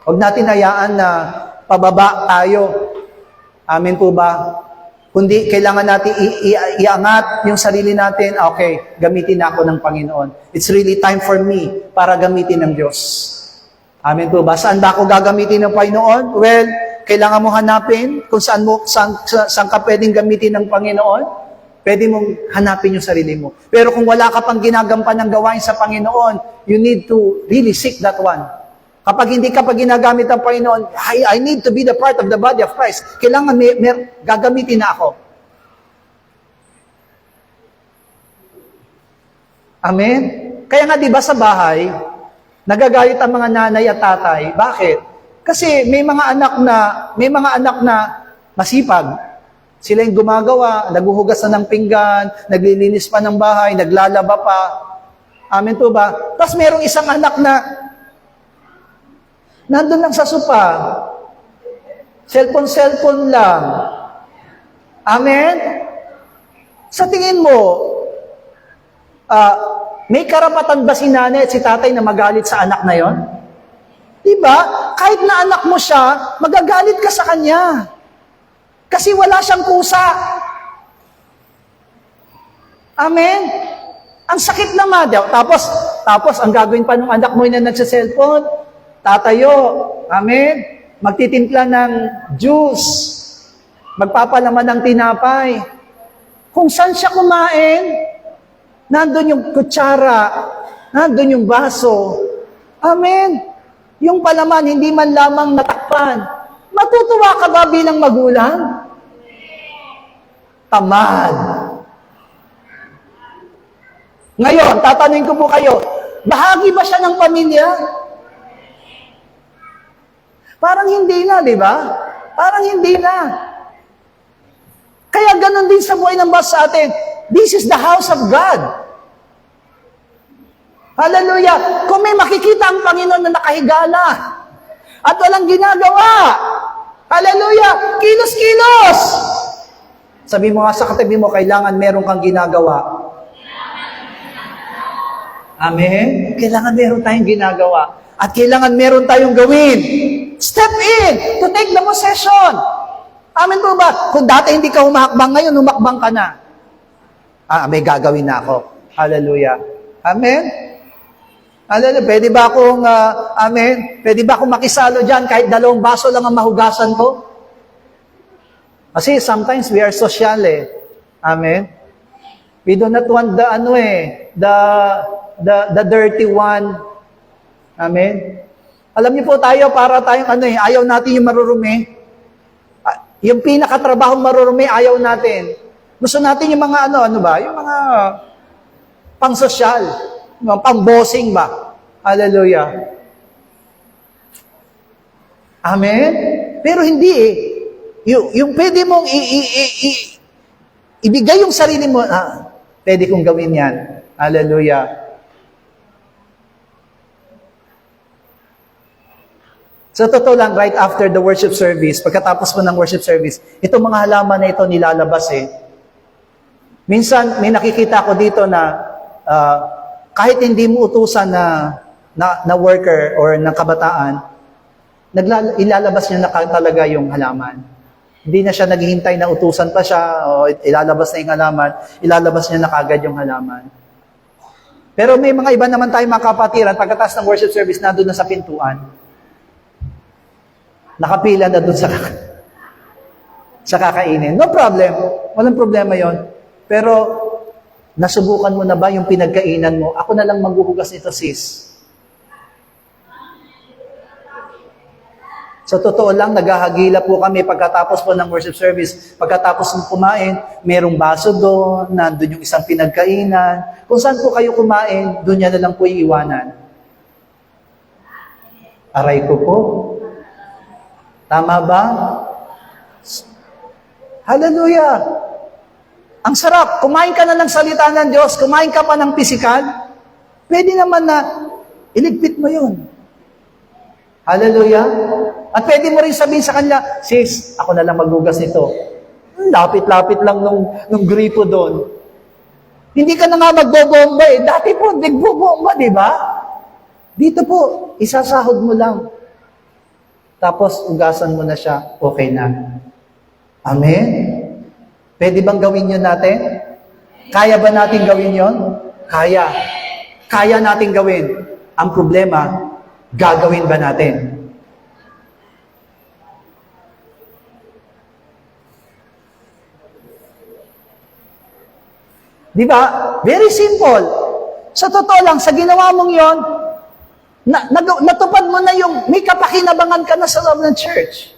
Huwag natin hayaan na pababa tayo. Amen po ba? Kundi kailangan natin iangat yung sarili natin. Okay, gamitin ako ng Panginoon. It's really time for me para gamitin ng Diyos. Amen po ba? Saan ba ako gagamitin ng Panginoon? Well, kailangan mo hanapin kung saan ka pwedeng gamitin ng Panginoon. Pwede mong hanapin yung sarili mo. Pero kung wala ka pang ginagampan ng gawain sa Panginoon, you need to really seek that one. Kapag hindi ka pa ginagamit ng Panginoon, I need to be the part of the body of Christ. Kailangan gagamitin na ako. Amen? Kaya nga diba sa bahay, nagagalit ang mga nanay at tatay. Bakit? Kasi may mga anak na masipag. Sila yung gumagawa, naghuhugas na ng pinggan, naglilinis pa ng bahay, naglalaba pa. Amen po ba? Tapos merong isang anak na nandun lang sa sopa. Cellphone lang. Amen? Sa tingin mo, may karapatan ba si nanay at si tatay na magalit sa anak na yon? Diba? Kahit na anak mo siya, magagalit ka sa kanya. Kasi wala siyang kusa. Amen? Ang sakit naman. Tapos ang gagawin pa ng anak mo na nagsa-cellphone, tatayo. Amen? Magtitimpla ng juice. Magpapalaman ng tinapay. Kung saan siya kumain, nandun yung kutsara, nandun yung baso. Amen? Yung palaman, hindi man lamang natakpan. Matutuwa ka ba bilang magulang? Tamad. Ngayon, tatanungin ko po kayo, bahagi ba siya ng pamilya? Parang hindi na, di ba? Parang hindi na. Kaya ganun din sa buhay ng bawat sa atin. This is the house of God. Hallelujah. Kung may makikita ang Panginoon na nakahiga na at walang ginagawa, Hallelujah! Kilos-kilos! Sabi mo nga sa katabi mo, kailangan meron kang ginagawa. Amen? Kailangan meron tayong ginagawa. At kailangan meron tayong gawin. Step in to take the possession. Amen po ba? Kung dati hindi ka humakbang, ngayon humakbang ka na. May gagawin na ako. Hallelujah. Amen? Hallelujah. Pwede ba akong, amen? Pwede ba akong makisalo dyan kahit 2 baso lang ang mahugasan ko? Kasi sometimes we are social eh. Amen? We do not want the dirty one. Amen? Alam niyo po tayo, para tayong ayaw natin yung marurumi. Yung pinakatrabahong marurumi, ayaw natin. Gusto natin yung mga yung mga pang-social, pang-bossing ba? Hallelujah. Amen? Pero hindi eh. Yung pwede mong ibigay yung sarili mo, pwede kong gawin yan. Hallelujah. So, totoo lang, right after the worship service, pagkatapos mo ng worship service, itong mga halaman na ito nilalabas eh. Minsan, may nakikita ko dito na kahit hindi mo utusan na worker or ng kabataan, ilalabas niya na talaga yung halaman. Hindi na siya naghihintay na utusan pa siya, o ilalabas na yung halaman, ilalabas niya na kagad yung halaman. Pero may mga iba naman tayong mga kapatiran, pagkatapos ng worship service, nandun na sa pintuan. Nakapila na dun sa kakainin. No problem. Walang problema yon. Pero, nasubukan mo na ba yung pinagkainan mo? Ako na lang maghuhugas nito, sis. Sa totoo lang, naghahagila po kami pagkatapos po ng worship service. Pagkatapos ng kumain, merong baso doon, nandun yung isang pinagkainan. Kung saan po kayo kumain, doon niya na lang po iiwanan. Aray ko po. Tama ba? Hallelujah! Ang sarap. Kumain ka na ng salita ng Diyos, kumain ka pa ng pisikal, pwede naman na iligpit mo yun. Hallelujah! At pwede mo rin sabihin sa kanya, sis, ako na lang maghugas nito. Lapit-lapit lang nung gripo doon. Hindi ka na nga magbobomba eh. Dati po, nagbobomba, di ba? Dito po, isasahod mo lang. Tapos, ugasan mo na siya, okay na. Amen? Pwede bang gawin yun natin? Kaya ba natin gawin yun? Kaya. Kaya natin gawin. Ang problema, gagawin ba natin? Di ba? Very simple. Sa totoo lang, sa ginawa mong yon, natupad mo na yung may kapakinabangan ka na sa loob ng church.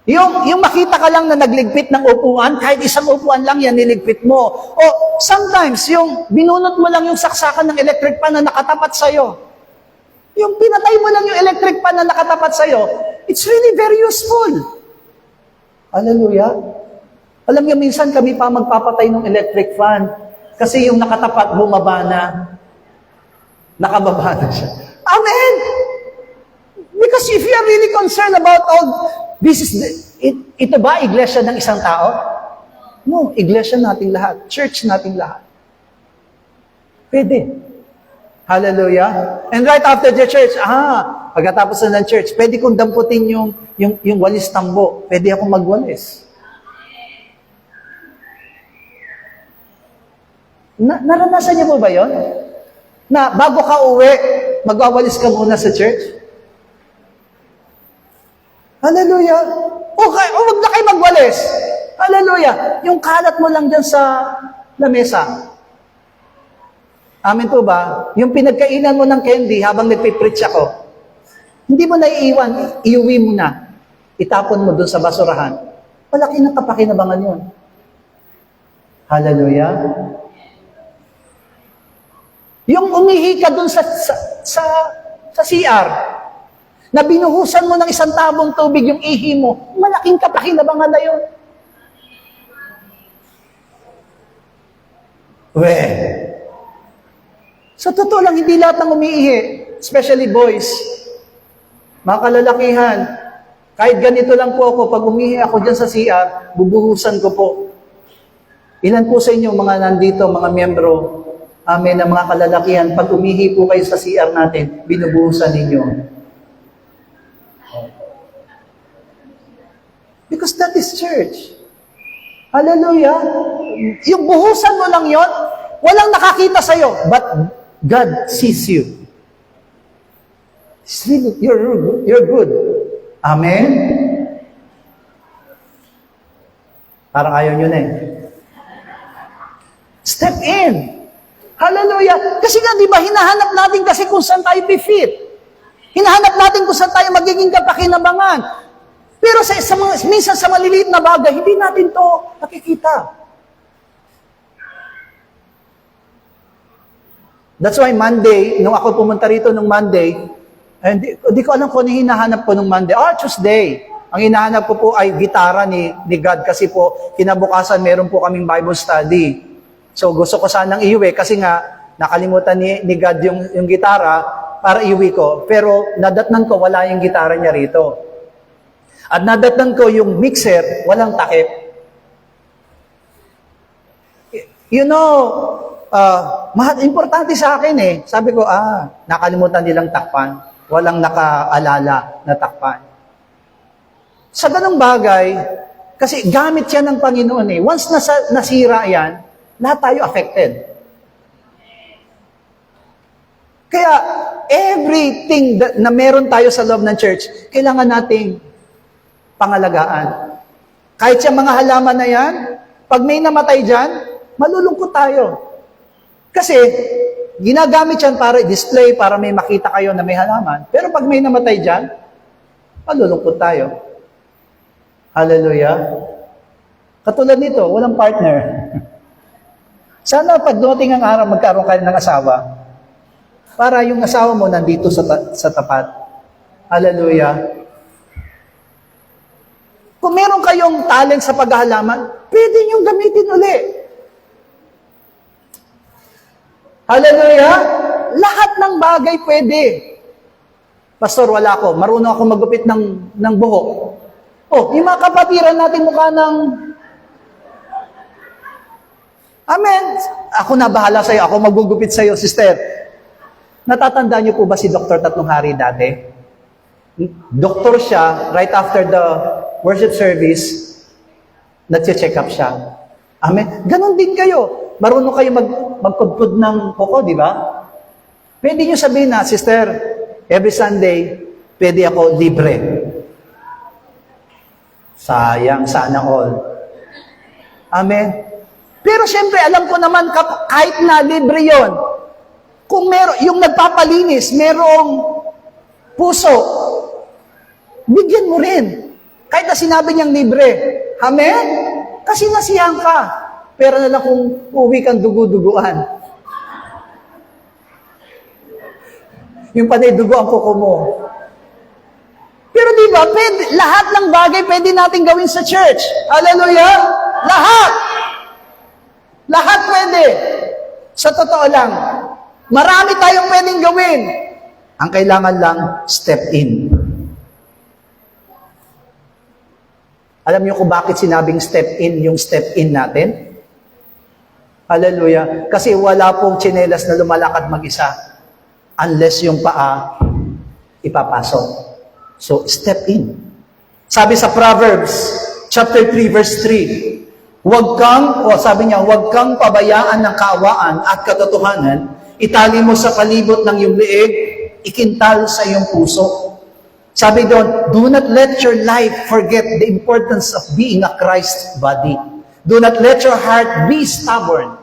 Yung makita ka lang na nagligpit ng upuan, kahit isang upuan lang yan, niligpit mo. O sometimes, yung binunot mo lang yung saksakan ng electric pan na nakatapat sa'yo. Yung pinatay mo lang yung electric pan na nakatapat sa'yo, it's really very useful. Hallelujah. Alam niyo, minsan kami pa magpapatay ng electric fan kasi yung nakatapat, bumaba na. Nakababa na siya. Amen! Because if you are really concerned about all, ito ba iglesia ng isang tao? No, iglesia nating lahat. Church nating lahat. Pwede. Hallelujah. And right after the church, pagkatapos na ng church, pwede kong damputin yung walis tambo. Pwede akong magwalis. Naranasan niyo po ba yun? Na bago ka uwi, magwawalis ka muna sa church? Hallelujah. Okay, wag na kayo magwalis. Hallelujah. Yung kalat mo lang dyan sa lamesa. Amen po ba? Yung pinagkainan mo ng candy habang nagpipreach ako, hindi mo na iiwan, iuwi mo na. Itapon mo dun sa basurahan. Malaki na kapakinabangan yun. Hallelujah. Yung umihi ka dun sa CR, na binuhusan mo ng isang tabong tubig yung ihi mo, malaking kapakinabangan na yun. Sa totoo lang, hindi lahat ng umiihi, especially boys, Mga kalalakihan, kahit ganito lang po ako, pag umihi ako dyan sa CR, bubuhusan ko po. Ilan po sa inyo, mga nandito, mga miyembro, amen, na mga kalalakihan, pag umihi po kayo sa CR natin, binubuhusan ninyo. Because that is church. Hallelujah. Yung buhusan mo lang yon, walang nakakita sa'yo, but God sees you. You're good. Amen? Parang ayaw nyo na eh. Step in. Hallelujah. Kasi nga, di ba, hinahanap natin kasi kung saan tayo be-fit. Hinahanap natin kung saan tayo magiging kapakinabangan. Pero minsan sa maliliit na bagay, hindi natin to nakikita. That's why Monday, nung ako pumunta rito nung Monday, hindi ko alam kung ano hinahanap ko nung Monday. Tuesday. Ang hinahanap ko po ay gitara ni God kasi po kinabukasan meron po kaming Bible study. So gusto ko sanang iuwi kasi nga nakalimutan ni God yung gitara para iuwi ko. Pero nadatnan ko wala yung gitara niya rito. At nadatnan ko yung mixer, walang takip. You know, importante sa akin eh. Sabi ko, nakalimutan nilang takpan. Walang nakaalala na takpan. Sa ganung bagay, kasi gamit yan ng Panginoon eh. Once nasira yan, lahat tayo affected. Kaya, everything na meron tayo sa loob ng church, kailangan nating pangalagaan. Kahit yung mga halaman na yan, pag may namatay dyan, malulungkot tayo. Kasi, ginagamit yan para i-display, para may makita kayo na may halaman. Pero pag may namatay dyan, malulungkot tayo. Hallelujah. Katulad nito, walang partner. Sana pag dumating ang araw, magkaroon kayo ng asawa. Para yung asawa mo nandito sa tapat. Hallelujah. Kung meron kayong talent sa paghahalaman, pwede niyong gamitin uli. Hallelujah! Lahat ng bagay pwede. Pastor, wala ako. Marunong ako magupit ng buhok. Yung mga kapatiran natin mukha ng... Amen. Ako na bahala sa'yo. Ako magugupit sa'yo, sister. Natatandaan niyo po ba si Dr. Tatlong Hari dati? Doktor siya, right after the worship service, nag-check up siya. Amen. Ganon din kayo. Marunong kayo magkudkud ng kuko, di ba? Pwede nyo sabihin na, sister, every Sunday, pwede ako libre. Sayang, sana all. Amen. Pero syempre, alam ko naman, kahit na libre yon, kung yung nagpapalinis, merong puso, bigyan mo rin. Kahit na sinabi niyang libre. Amen? Kasi nasiyahan ka. Pero na lang kung uwi kang dugo-duguan. Yung panay dugo ang kuko mo. Pero di ba, lahat ng bagay pwede natin gawin sa church. Hallelujah! Lahat! Lahat pwede. Sa totoo lang, marami tayong pwedeng gawin. Ang kailangan lang, step in. Alam niyo kung bakit sinabing step in yung step in natin? Hallelujah. Kasi wala pong tsinelas na lumalakad mag-isa unless yung paa ipapasok. So, step in. Sabi sa Proverbs, chapter 3, verse 3, sabi niya, huwag kang pabayaan ng kaawaan at katotohanan, itali mo sa palibot ng iyong leeg, ikintal sa iyong puso. Sabi doon, do not let your life forget the importance of being a Christ body. Do not let your heart be stubborn.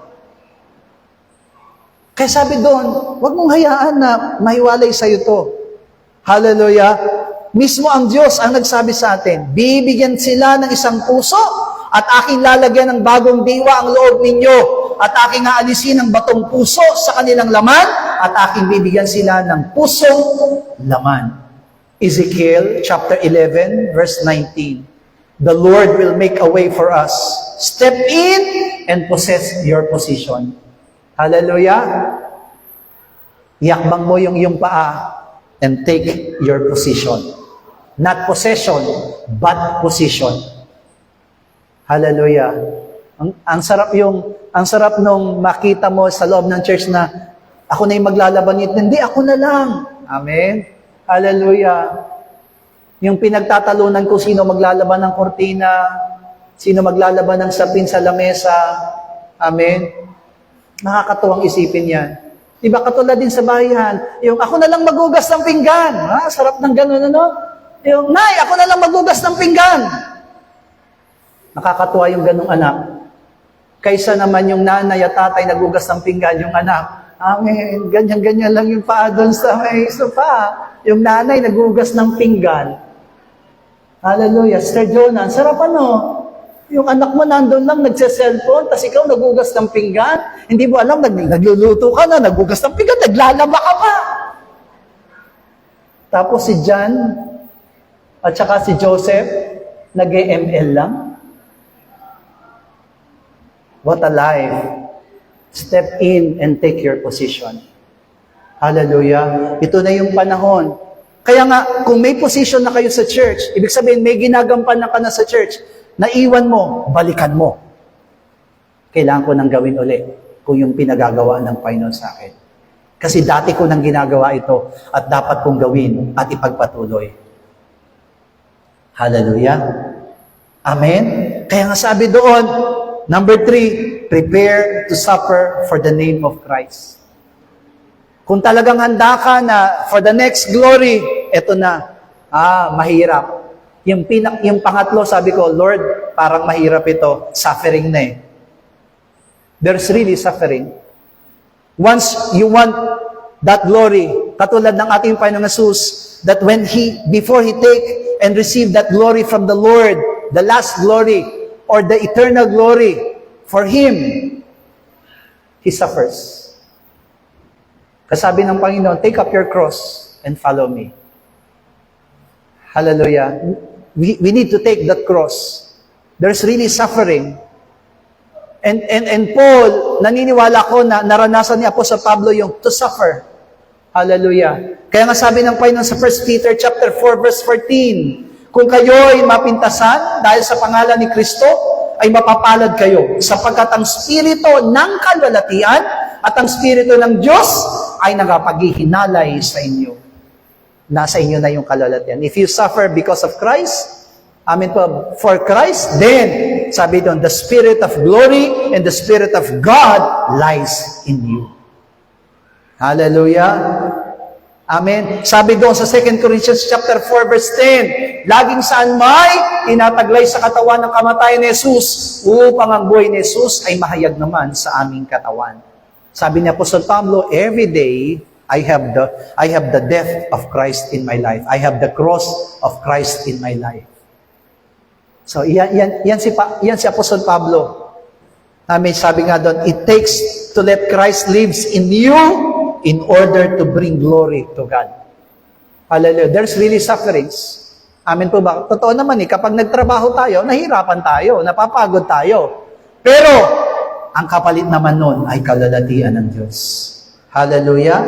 Kaya sabi doon, huwag mong hayaan na mahiwalay sa'yo to. Hallelujah. Mismo ang Diyos ang nagsabi sa atin, bibigyan sila ng isang puso at aking lalagyan ng bagong diwa ang loob ninyo at aking aalisin ang batong puso sa kanilang laman at aking bibigyan sila ng pusong laman. Ezekiel chapter 11, verse 19. The Lord will make a way for us. Step in and possess your position. Hallelujah. Yakbang mo yung iyong paa and take your position. Not possession, but position. Hallelujah. Ang sarap nung makita mo sa loob ng church na ako na yung maglalaban nito. Hindi, ako na lang. Amen. Hallelujah. Yung pinagtatalunan ko, sino maglalaban ng kortina, sino maglalaban ng sapin sa lamesa. Amen. Nakakatuwang isipin yan. Diba katulad din sa bayan, yung ako na lang magugas ng pinggan. Sarap ng ganun, ano? Yung, Nay, ako na lang magugas ng pinggan. Nakakatuwa yung ganung anak. Kaysa naman yung nanay at tatay nagugas ng pinggan, yung anak, amen, ganyan-ganyan lang yung paa doon sa may sofa. Yung nanay nagugas ng pinggan. Hallelujah. Sister Jonah, sarap ano? Yung anak mo nandun lang, nagse-cellphone, tas ikaw nagugas ng pinggan. Hindi mo alam, nagluluto ka na, nagugas ng pinggan, naglalaba ka pa. Tapos si John, at saka si Joseph, nag-ML lang. What a life. Step in and take your position. Hallelujah. Ito na yung panahon. Kaya nga, kung may position na kayo sa church, ibig sabihin may ginagampanan ka na sa church, naiwan mo, balikan mo. Kailangan ko nang gawin uli kung yung pinagagawa ng Panginoon sa akin. Kasi dati ko nang ginagawa ito at dapat kong gawin at ipagpatuloy. Hallelujah. Amen. Kaya nga sabi doon, number 3, prepare to suffer for the name of Christ. Kung talagang handa ka na for the next glory, eto na, mahirap. Yung pangatlo, sabi ko, Lord, parang mahirap ito. Suffering na eh. There's really suffering. Once you want that glory, katulad ng ating Panginoong Jesus, that before He take and receive that glory from the Lord, the last glory, or the eternal glory, for Him, He suffers. Kasabi ng Panginoon, take up your cross and follow me. Hallelujah. We need to take that cross. There's really suffering. And Paul, naniniwala ko na naranasan ni Apostol Pablo yung to suffer. Hallelujah. Kaya nga sabi ng Panginoon sa 1 Peter chapter 4 verse 14, kung kayo'y mapintasan dahil sa pangalan ni Kristo, ay mapapalad kayo, sapagkat ang spirito ng kalwalatian at ang spirito ng Diyos ay nagapaghihinalay sa inyo. Nasa inyo na yung kalwalatian. If you suffer because of Christ, for Christ, then, sabi doon, the Spirit of glory and the Spirit of God lies in you. Hallelujah. Amen. Sabi doon sa 2 Corinthians chapter 4 verse 10, laging saan may tinataglay sa katawan ng kamatayan ni Jesus, upang ang buhay ni Jesus ay mahayag naman sa aming katawan. Sabi ni Apostol Pablo, every day I have the death of Christ in my life. I have the cross of Christ in my life. So yan si Apostol Pablo. Amen. Sabi nga doon, it takes to let Christ lives in you in order to bring glory to God. Hallelujah. There's really sufferings. Amen po ba? Totoo naman kapag nagtrabaho tayo, nahirapan tayo, napapagod tayo. Pero, ang kapalit naman nun ay kalalatian ng Diyos. Hallelujah.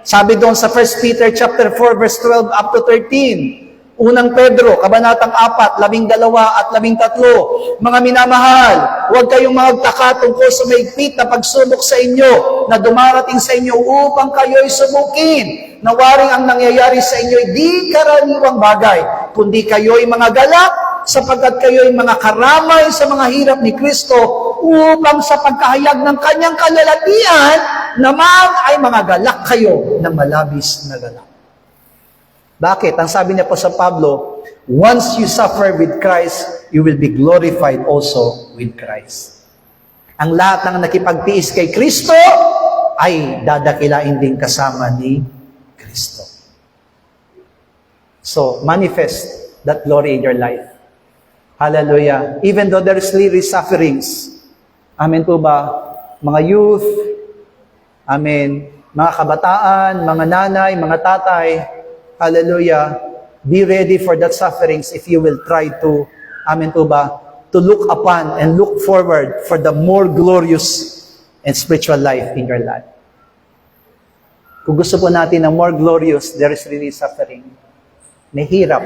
Sabi doon sa 1 Peter chapter 4 verse 12 up to 13, Unang Pedro, kabanatang 4, 12 at 13, mga minamahal, huwag kayong magtaka tungkol sa mahigpit na pagsubok sa inyo na dumarating sa inyo upang kayo'y subukin. Nawaring ang nangyayari sa inyo ay di karaniwang bagay, kundi kayo'y mga galak, sapagkat kayo'y mga karamay sa mga hirap ni Kristo upang sa pagkahayag ng kanyang kalalatian naman ay mga galak kayo ng malabis na galak. Bakit? Ang sabi niya po sa Pablo, once you suffer with Christ, you will be glorified also with Christ. Ang lahat ng nakipagtiis kay Kristo ay dadakilain din kasama ni Kristo. So, manifest that glory in your life. Hallelujah. Even though there is really sufferings. Amen po ba? Mga youth, amen, mga kabataan, mga nanay, mga tatay, hallelujah, be ready for that sufferings if you will try to, amen po ba, to look upon and look forward for the more glorious and spiritual life in your life. Kung gusto po natin na more glorious, there is really suffering. May hirap.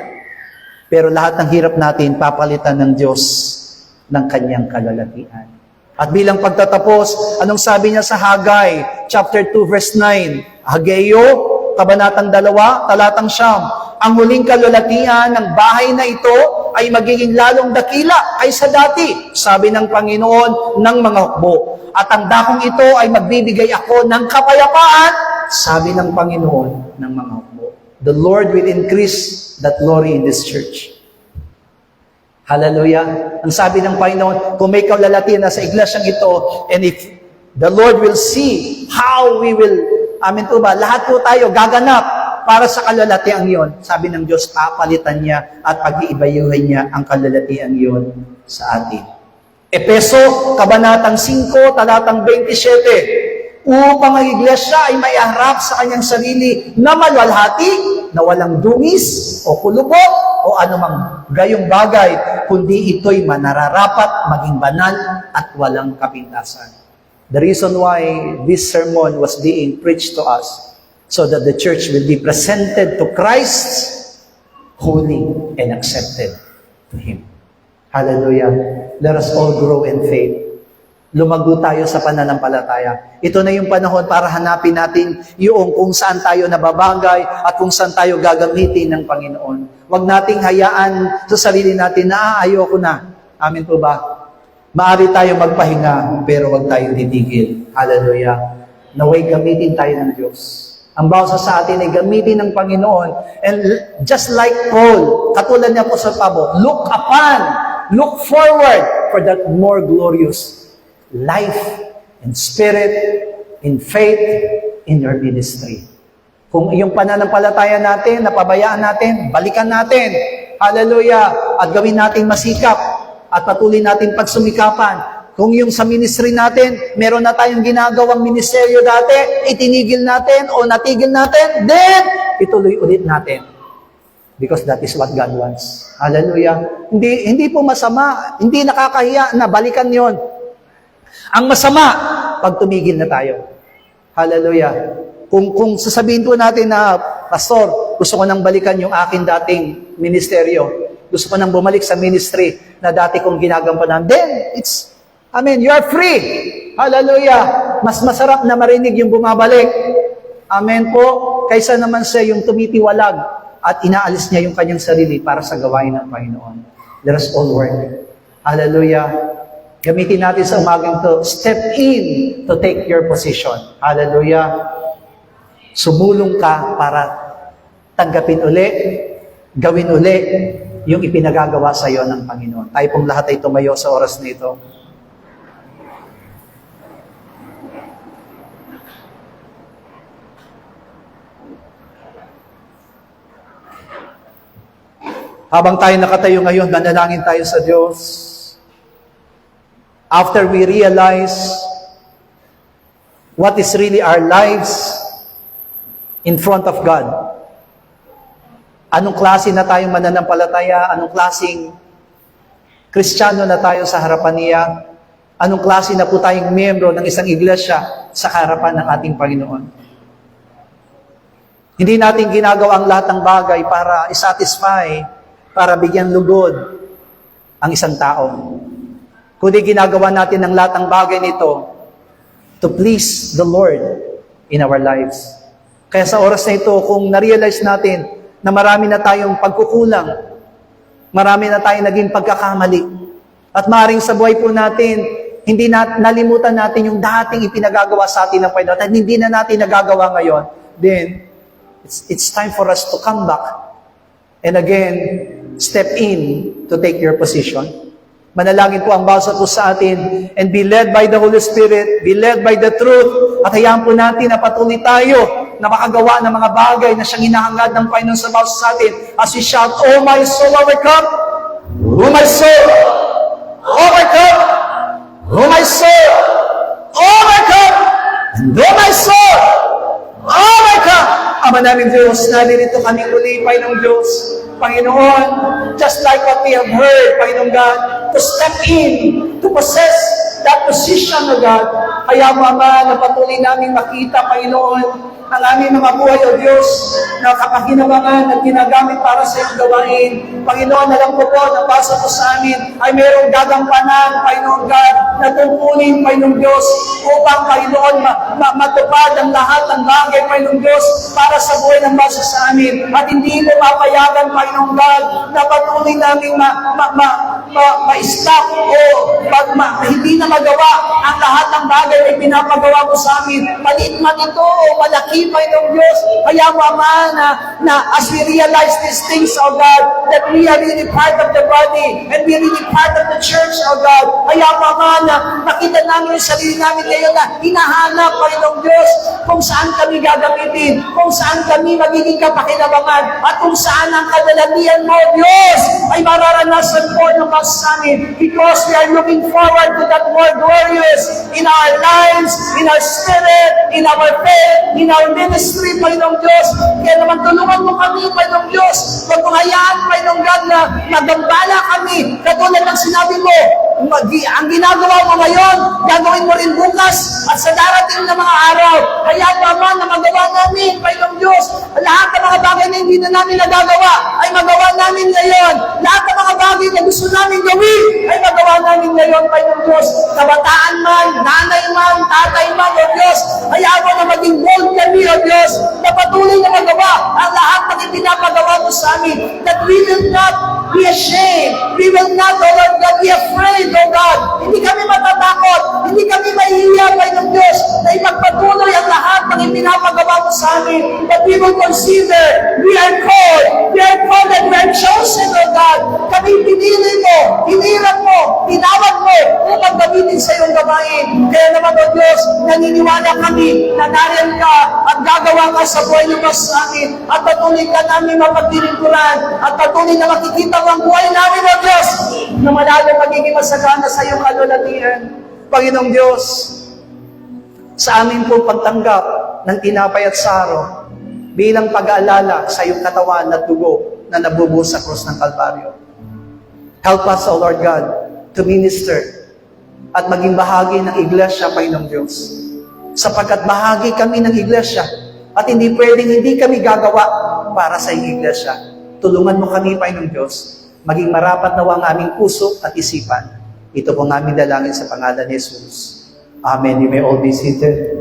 Pero lahat ng hirap natin, papalitan ng Diyos ng kanyang kalalatian. At bilang pagtatapos, anong sabi niya sa Haggai, chapter 2, verse 9? Hageo, kabanatang 2, talatang 9. Ang huling kalalatian ng bahay na ito ay magiging lalong dakila kaysa dati, sabi ng Panginoon ng mga hukbo. At ang dakong ito ay magbibigay ako ng kapayapaan, sabi ng Panginoon ng mga hukbo. The Lord will increase that glory in this church. Hallelujah. Ang sabi ng Panginoon, kung may kalalatian na sa iglesyang ito, and if the Lord will see how we will, amin po ba, lahat po tayo gaganap para sa kalalatiang yon. Sabi ng Diyos, papalitan niya at pag-iibayuhin niya ang kalalatiang yon sa atin. Epeso, kabanatang 5, talatang 27. Upang ang iglesia ay may harap sa kanyang sarili na maluwalhati, na walang dungis o kulubo o anumang gayong bagay, kundi ito'y manararapat, maging banal at walang kapintasan. The reason why this sermon was being preached to us, so that the church will be presented to Christ, holy and accepted to Him. Hallelujah. Let us all grow in faith. Lumago tayo sa pananampalataya. Ito na yung panahon para hanapin natin yung kung saan tayo nababagay at kung saan tayo gagamitin ng Panginoon. Huwag nating hayaan sa sarili natin na ayoko na. Amin po ba? Maari tayo magpahinga, pero huwag tayong titigil. Hallelujah. Naway gamitin tayo ng Diyos. Ang bawat sa atin ay gamitin ng Panginoon. And just like Paul, katulad niya po sa Pabo, look upon, look forward for that more glorious life and spirit in faith in your ministry. Kung yung pananampalataya natin, napabayaan natin, balikan natin. Hallelujah. At gawin natin masikap at patuloy natin pagsumikapan. Kung yung sa ministry natin, meron na tayong ginagawang ministeryo dati, itinigil natin o natigil natin, then ituloy ulit natin. Because that is what God wants. Hallelujah. Hindi po masama, hindi nakakahiya na balikan yon. Ang masama, pag tumigil na tayo. Hallelujah. Kung sasabihin po natin na, Pastor, gusto ko nang balikan yung akin dating ministeryo. Gusto ko nang bumalik sa ministry na dati kong ginagampanan. Then, you are free. Hallelujah. Mas masarap na marinig yung bumabalik. Amen po. Kaysa naman siya yung tumitiwalag at inaalis niya yung kanyang sarili para sa gawain ng Panginoon. Let us all work. Hallelujah. Gamitin natin sa umagang to, step in to take your position. Hallelujah. Sumulong ka para tanggapin uli, gawin uli yung ipinagagawa sa iyo ng Panginoon. Tayo pong lahat ay tumayo sa oras na ito. Habang tayo nakatayo ngayon, nanalangin tayo sa Diyos. After we realize what is really our lives in front of God, anong klase na tayong mananampalataya, anong klaseng Kristiyano na tayo sa harapan niya, anong klase na po tayong miyembro ng isang iglesia sa harapan ng ating Panginoon. Hindi natin ginagawa ang lahat ng bagay para isatisfy, para bigyan lugod ang isang tao. Kundi ginagawa natin ang lahat ng bagay nito to please the Lord in our lives. Kaya sa oras na ito, kung na-realize natin na marami na tayong pagkukulang, marami na tayong naging pagkakamali, at maaaring sa buhay po natin, hindi nalimutan natin yung dating ipinagagawa sa atin ng Panginoon at hindi na natin nagagawa ngayon, then it's time for us to come back and again, step in to take your position. Manalangin po ang bawat po sa atin and be led by the Holy Spirit, be led by the truth, at hayaan po natin na patuloy tayo na makagawa ng mga bagay na siyang hinahangad ng Panginoon sa bawat sa atin as we shout, "Oh my soul, overcome! Oh my soul, overcome! Oh my soul, overcome! And oh my soul, overcome!" Ama namin Diyos, naririto kami uli, Panginoong Diyos. Panginoon, just like what we have heard, Panginoong God, to step in, to possess that position, O God, Kaya Ama, na patuloy namin makita, Panginoon, ang aming mga buhay, O Diyos, na kapakinabangan at ginagamit para sa iyong gawain. Panginoon, alam ko po na basa po sa amin ay mayroong gagampanan, Panginoon God, na tungkulin, Panginoon Diyos, upang, Panginoon, matupad ang lahat ng bagay, Panginoon Diyos, para sa buhay ng basa sa amin. At hindi mo mapayagan, Panginoon God, na patuloy namin ma-stop o hindi na magawa ang lahat ng bagay na pinapagawa mo sa amin. Maliit man ito o malaki, Panginoong Diyos. Kaya Ama, na as we realize these things, O God, that we are really part of the body and we are really part of the church, O God. Kaya Ama, na makita namin yung sarili namin ngayon na hinahanap, Panginoong Diyos, kung saan kami gagamitin, kung saan kami magiging kapakinabangan, at kung saan ang kadalamihan mo, Diyos, ay mararanasan po ng masasamin, because we are looking forward to that more glorious in our lives, in our spirit, in our faith, in our ministry, Panginoong Diyos. Kaya naman tulungan mo kami, Panginoong Diyos. Huwag mong hayaan, Panginoong God, na nagambala kami. Katulad ng sinabi mo, ang ginagawa mo ngayon, gagawin mo rin bukas at sa darating na mga araw. Kaya Ama, na magawa namin, Panginoong Diyos, lahat ng mga bagay na hindi na namin nagagawa, ay magawa namin ngayon. Lahat ng mga bagay na gusto namin gawin, ay magawa namin ngayon, Panginoong Diyos. Kabataan man, nanay man, tatay man, O Diyos, hayaan mo na maging bold kami, O Diyos, na patuloy na magawa ang lahat ng ipinapagawa mo sa amin, that we will not be ashamed, we will not, O Lord God, be afraid, O God. Hindi kami matatakot, hindi kami mahihiya, Panginoong Diyos, na ipagpatuloy ang lahat ng ipinapagawa mo sa amin, that we will consider, we are called and we are chosen, O God. Kami pinili mo, hinirap mo, tinawag mo, upang gamitin sa iyong gawain. Kaya naman, O Diyos, naniniwala kami na nariyan ka at gagawa ka sa buhay ng mas sa amin, at patuloy ka namin mapagtinikuran, at patuloy na makikita ang buhay namin, O Diyos, na malalo magiging masagana sa iyong kalulatian. Panginoong Diyos, sa amin po pagtanggap ng tinapay at saro bilang pag-aalala sa iyong katawan at dugo na nabubuhos sa krus ng Kalbaryo. Help us, O Lord God, to minister at maging bahagi ng iglesia, Panginoong Diyos. Sapagkat bahagi kami ng iglesia at hindi pwedeng hindi kami gagawa para sa iyong iglesia. Tulungan mo kami, Panginoong Diyos, maging marapat nawa ang aming puso at isipan. Ito po ang aming dalangin sa pangalan ni Jesus. Amen. You may all be seated.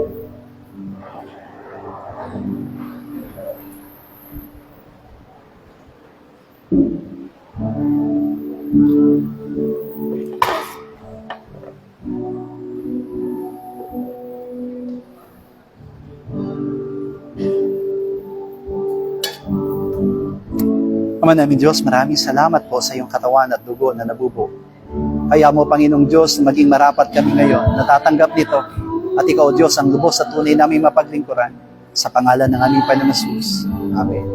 Ama namin Diyos, maraming salamat po sa iyong katawan at dugo na nabubo. Kaya mo, Panginoong Diyos, maging marapat kami ngayon, natatanggap nito. At ikaw, Diyos, ang lubos at tunay namin mapaglingkuran. Sa pangalan ng aming Panginoon Jesus. Amen.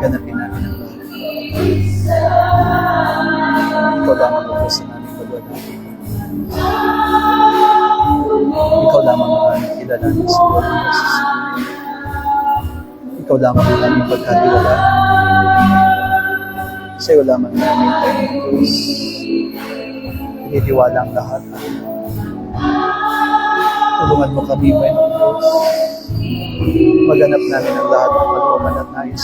Ganapin natin. Ikaw lamang ang aming pagkatiwalaan. Sa iyo lamang namin, Panginoon Diyos, tinitiwala ang lahat. Tulungan mo kami, Panginoon Diyos. Maganap namin ang lahat ng kalooban at nais.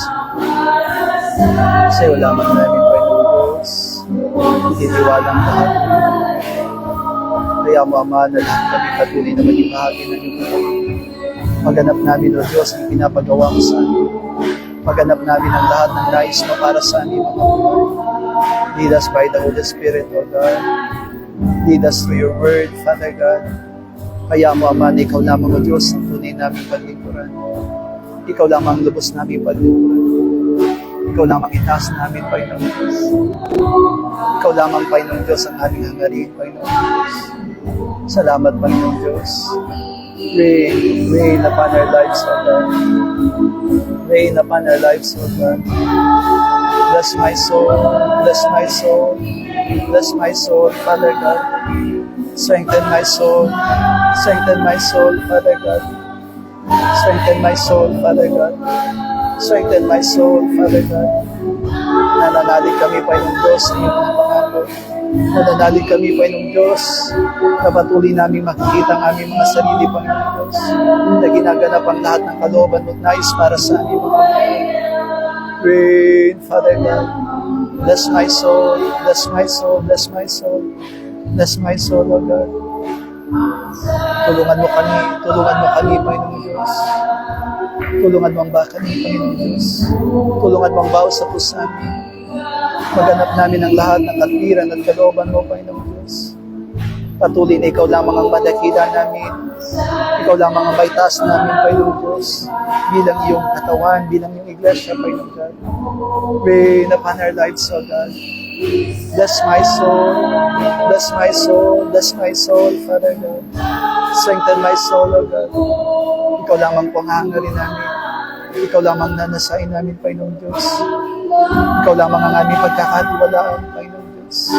Sa iyo lamang namin, Panginoon Diyos, tinitiwala ang lahat. Kaya mo, Ama, na lahat kami patuloy na maging bahagi ng iyong buhay. Maganap namin, O Diyos, ang pinapagawa mo sa amin. Maganap namin ang lahat ng nais mo para sa amin, mga buhay. Lead us by the Holy Spirit, O God. Lead us through your word, Father God. Kaya mo, Ama, na ikaw lamang, O Diyos, ang tunay namin paglingkuran. Ikaw lamang ang lubos namin paglingkuran. Ikaw lamang itaas namin, Panginoon Diyos. Ikaw lamang, Panginoon Diyos, ang aming hangarin, Panginoon Diyos. Salamat, Panginoon Diyos. Rain upon our lives, O God. Rain upon our lives, O God. Bless my soul, bless my soul, bless my soul, Father God. Strengthen my soul, strengthen my soul, Father God. Strengthen my soul, Father God. Strengthen my soul, Father God. Nananalig kami, Panginoong Diyos, sa iyong mga pangako. Nananalig kami, Panginoong Diyos, na patuloy namin makikita ang aming mga sarili, Panginoong Diyos, na ginaganap ang lahat ng kalooban mo at nais para sa aming mga buhay. Rain, Father God. Bless my soul, bless my soul, bless my soul. Bless my soul, O God. Tulungan mo kami, Panginoong Diyos. Tulungan mo ang baka ni Panginoong Diyos. Tulungan mo ang bawas sa puso namin. Maganap namin ang lahat ng katwiran at kalooban mo, Panginoong Diyos. Patuloy na ikaw lamang ang madakila namin. Ikaw lamang ang maitaas namin, Panginoong Diyos. Bilang iyong katawan, bilang iyong iglesia, Panginoong God. Rain upon our lives, O God. Bless my soul, bless my soul, bless my soul, Father God. Strengthen my soul, O God. Ikaw lamang po ang hangarin namin. Ikaw lamang nanasain namin, Panginoong Diyos. Ikaw lamang ang aming pagkakatiwalaan, Panginoong Diyos.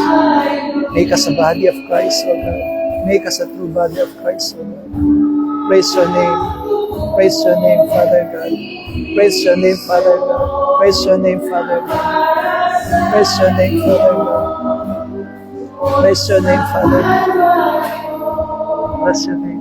Make us a body of Christ, O God. Make us a true body of Christ, O God. Praise your name. Praise your name, Father God. Praise your name, Father God. Praise your name, Father God. Praise your name, Father God. Praise your name, Father God. Bless your name.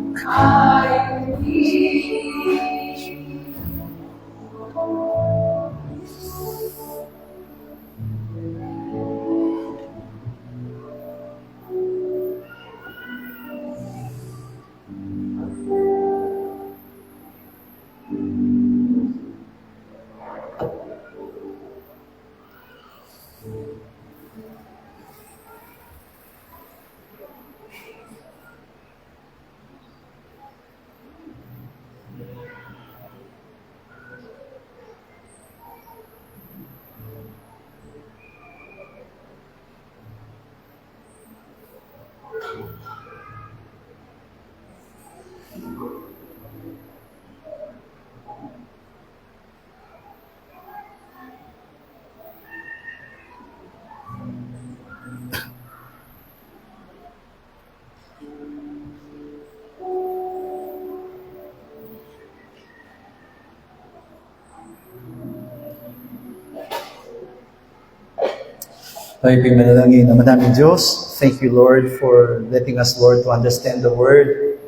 Tayo po'y manalangin. Ama namin Diyos, thank you Lord for letting us, Lord, to understand the Word.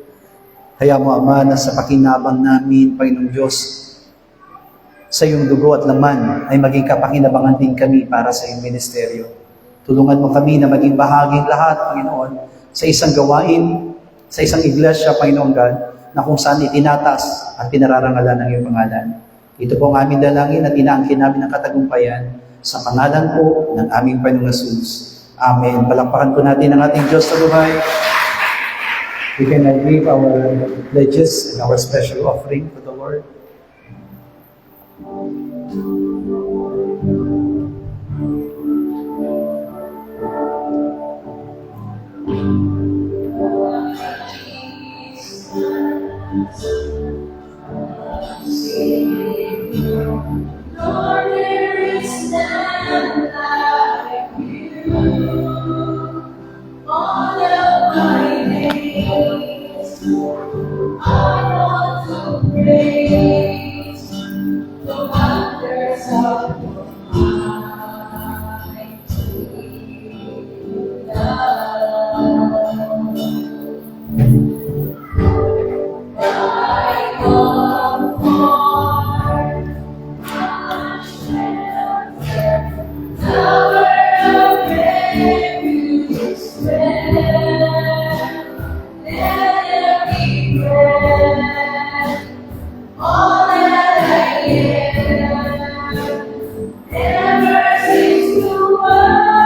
Kaya mo, Ama, na sa pakinabang namin, Panginoong Diyos, sa iyong dugo at laman ay maging kapakinabangan din kami para sa iyong ministeryo. Tulungan mo kami na maging bahaging lahat, Panginoon, sa isang gawain, sa isang iglesia, Panginoong God, na kung saan itinatas at pinararangalan ng iyong pangalan. Ito po ang aming dalangin at inaangkin namin ang katagumpayan sa pangalan po ng aming Panginoong Jesus. Amen. Palakpakan po natin ang ating Diyos sa buhay. We can give our pledges and our special offering to the Lord. Lord, there is none like you. All of my days, I want to praise. All that I am, ever since the world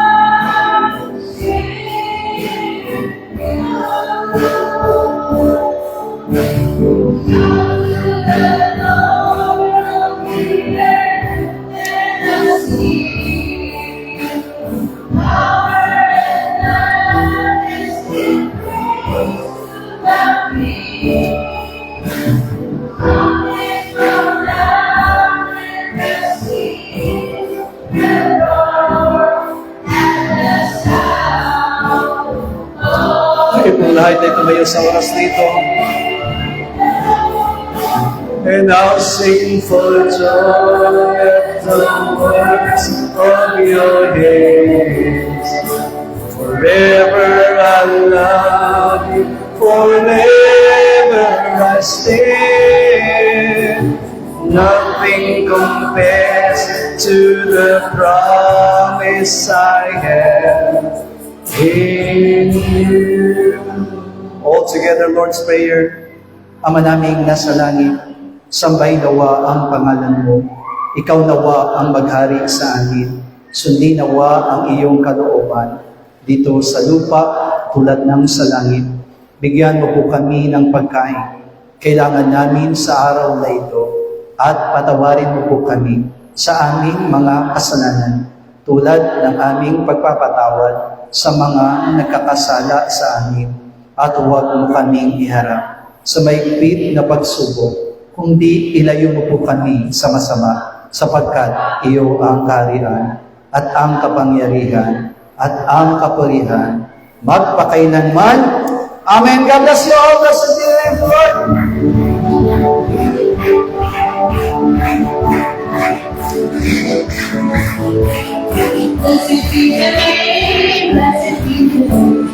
Tayo po lahat ay tumayo sa oras nito. And I'll sing for joy at the works of your hands. Forever I love you, forever I stand. Nothing compares to the promise I have in you. All together, Lord's Prayer. Ama naming nasa langit, sambay nawa ang pangalan mo. Ikaw nawa ang maghari sa amin. Sundin nawa ang iyong kalooban dito sa lupa tulad ng sa langit. Bigyan mo po kami ng pagkain. Kailangan namin sa araw na ito at patawarin mo po kami sa aming mga kasalanan tulad ng aming pagpapatawad sa mga nagkakasala sa amin. At huwag mo kaming iharap sa maigpit na pagsubok, kundi ilayo mo po kami sa masama, sapagkat iyo ang kaharian at ang kapangyarihan at ang kapurihan magpakailanman. Amen. God bless you all. Blessed be the name of the Lord. Blessed be the name, blessed be the name,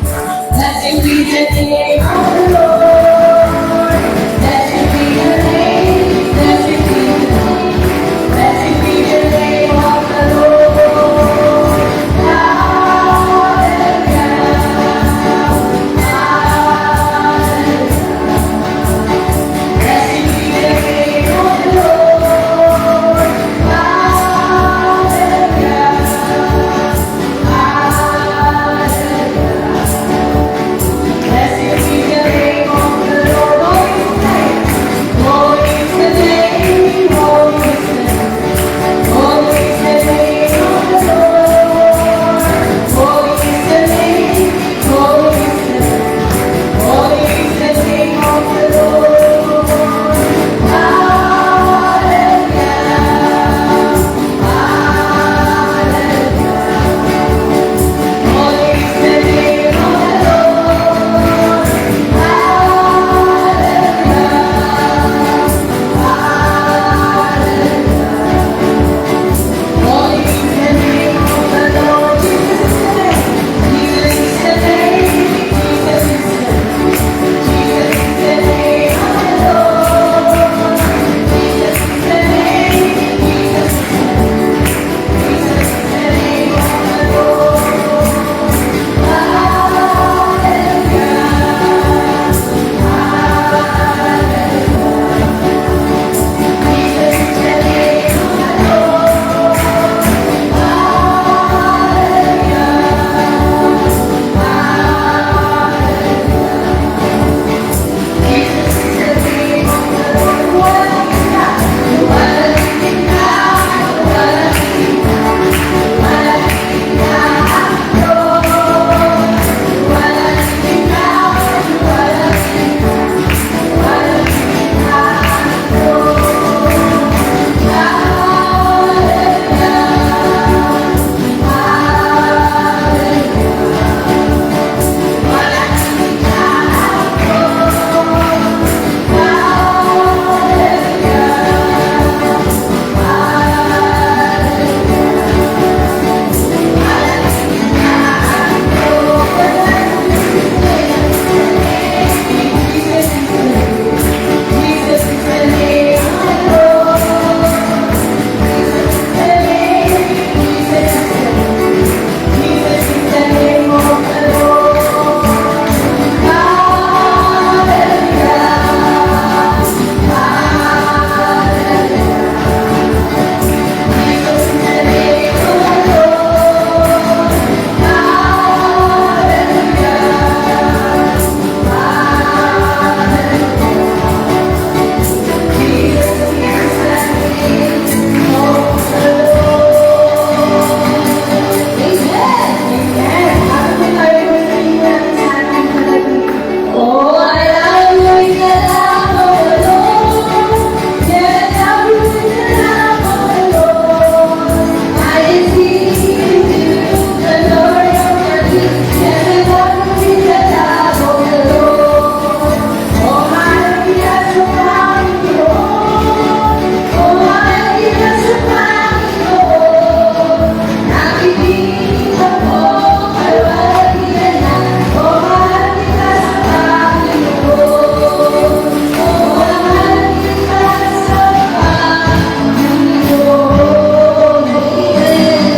blessed be the name of the Lord.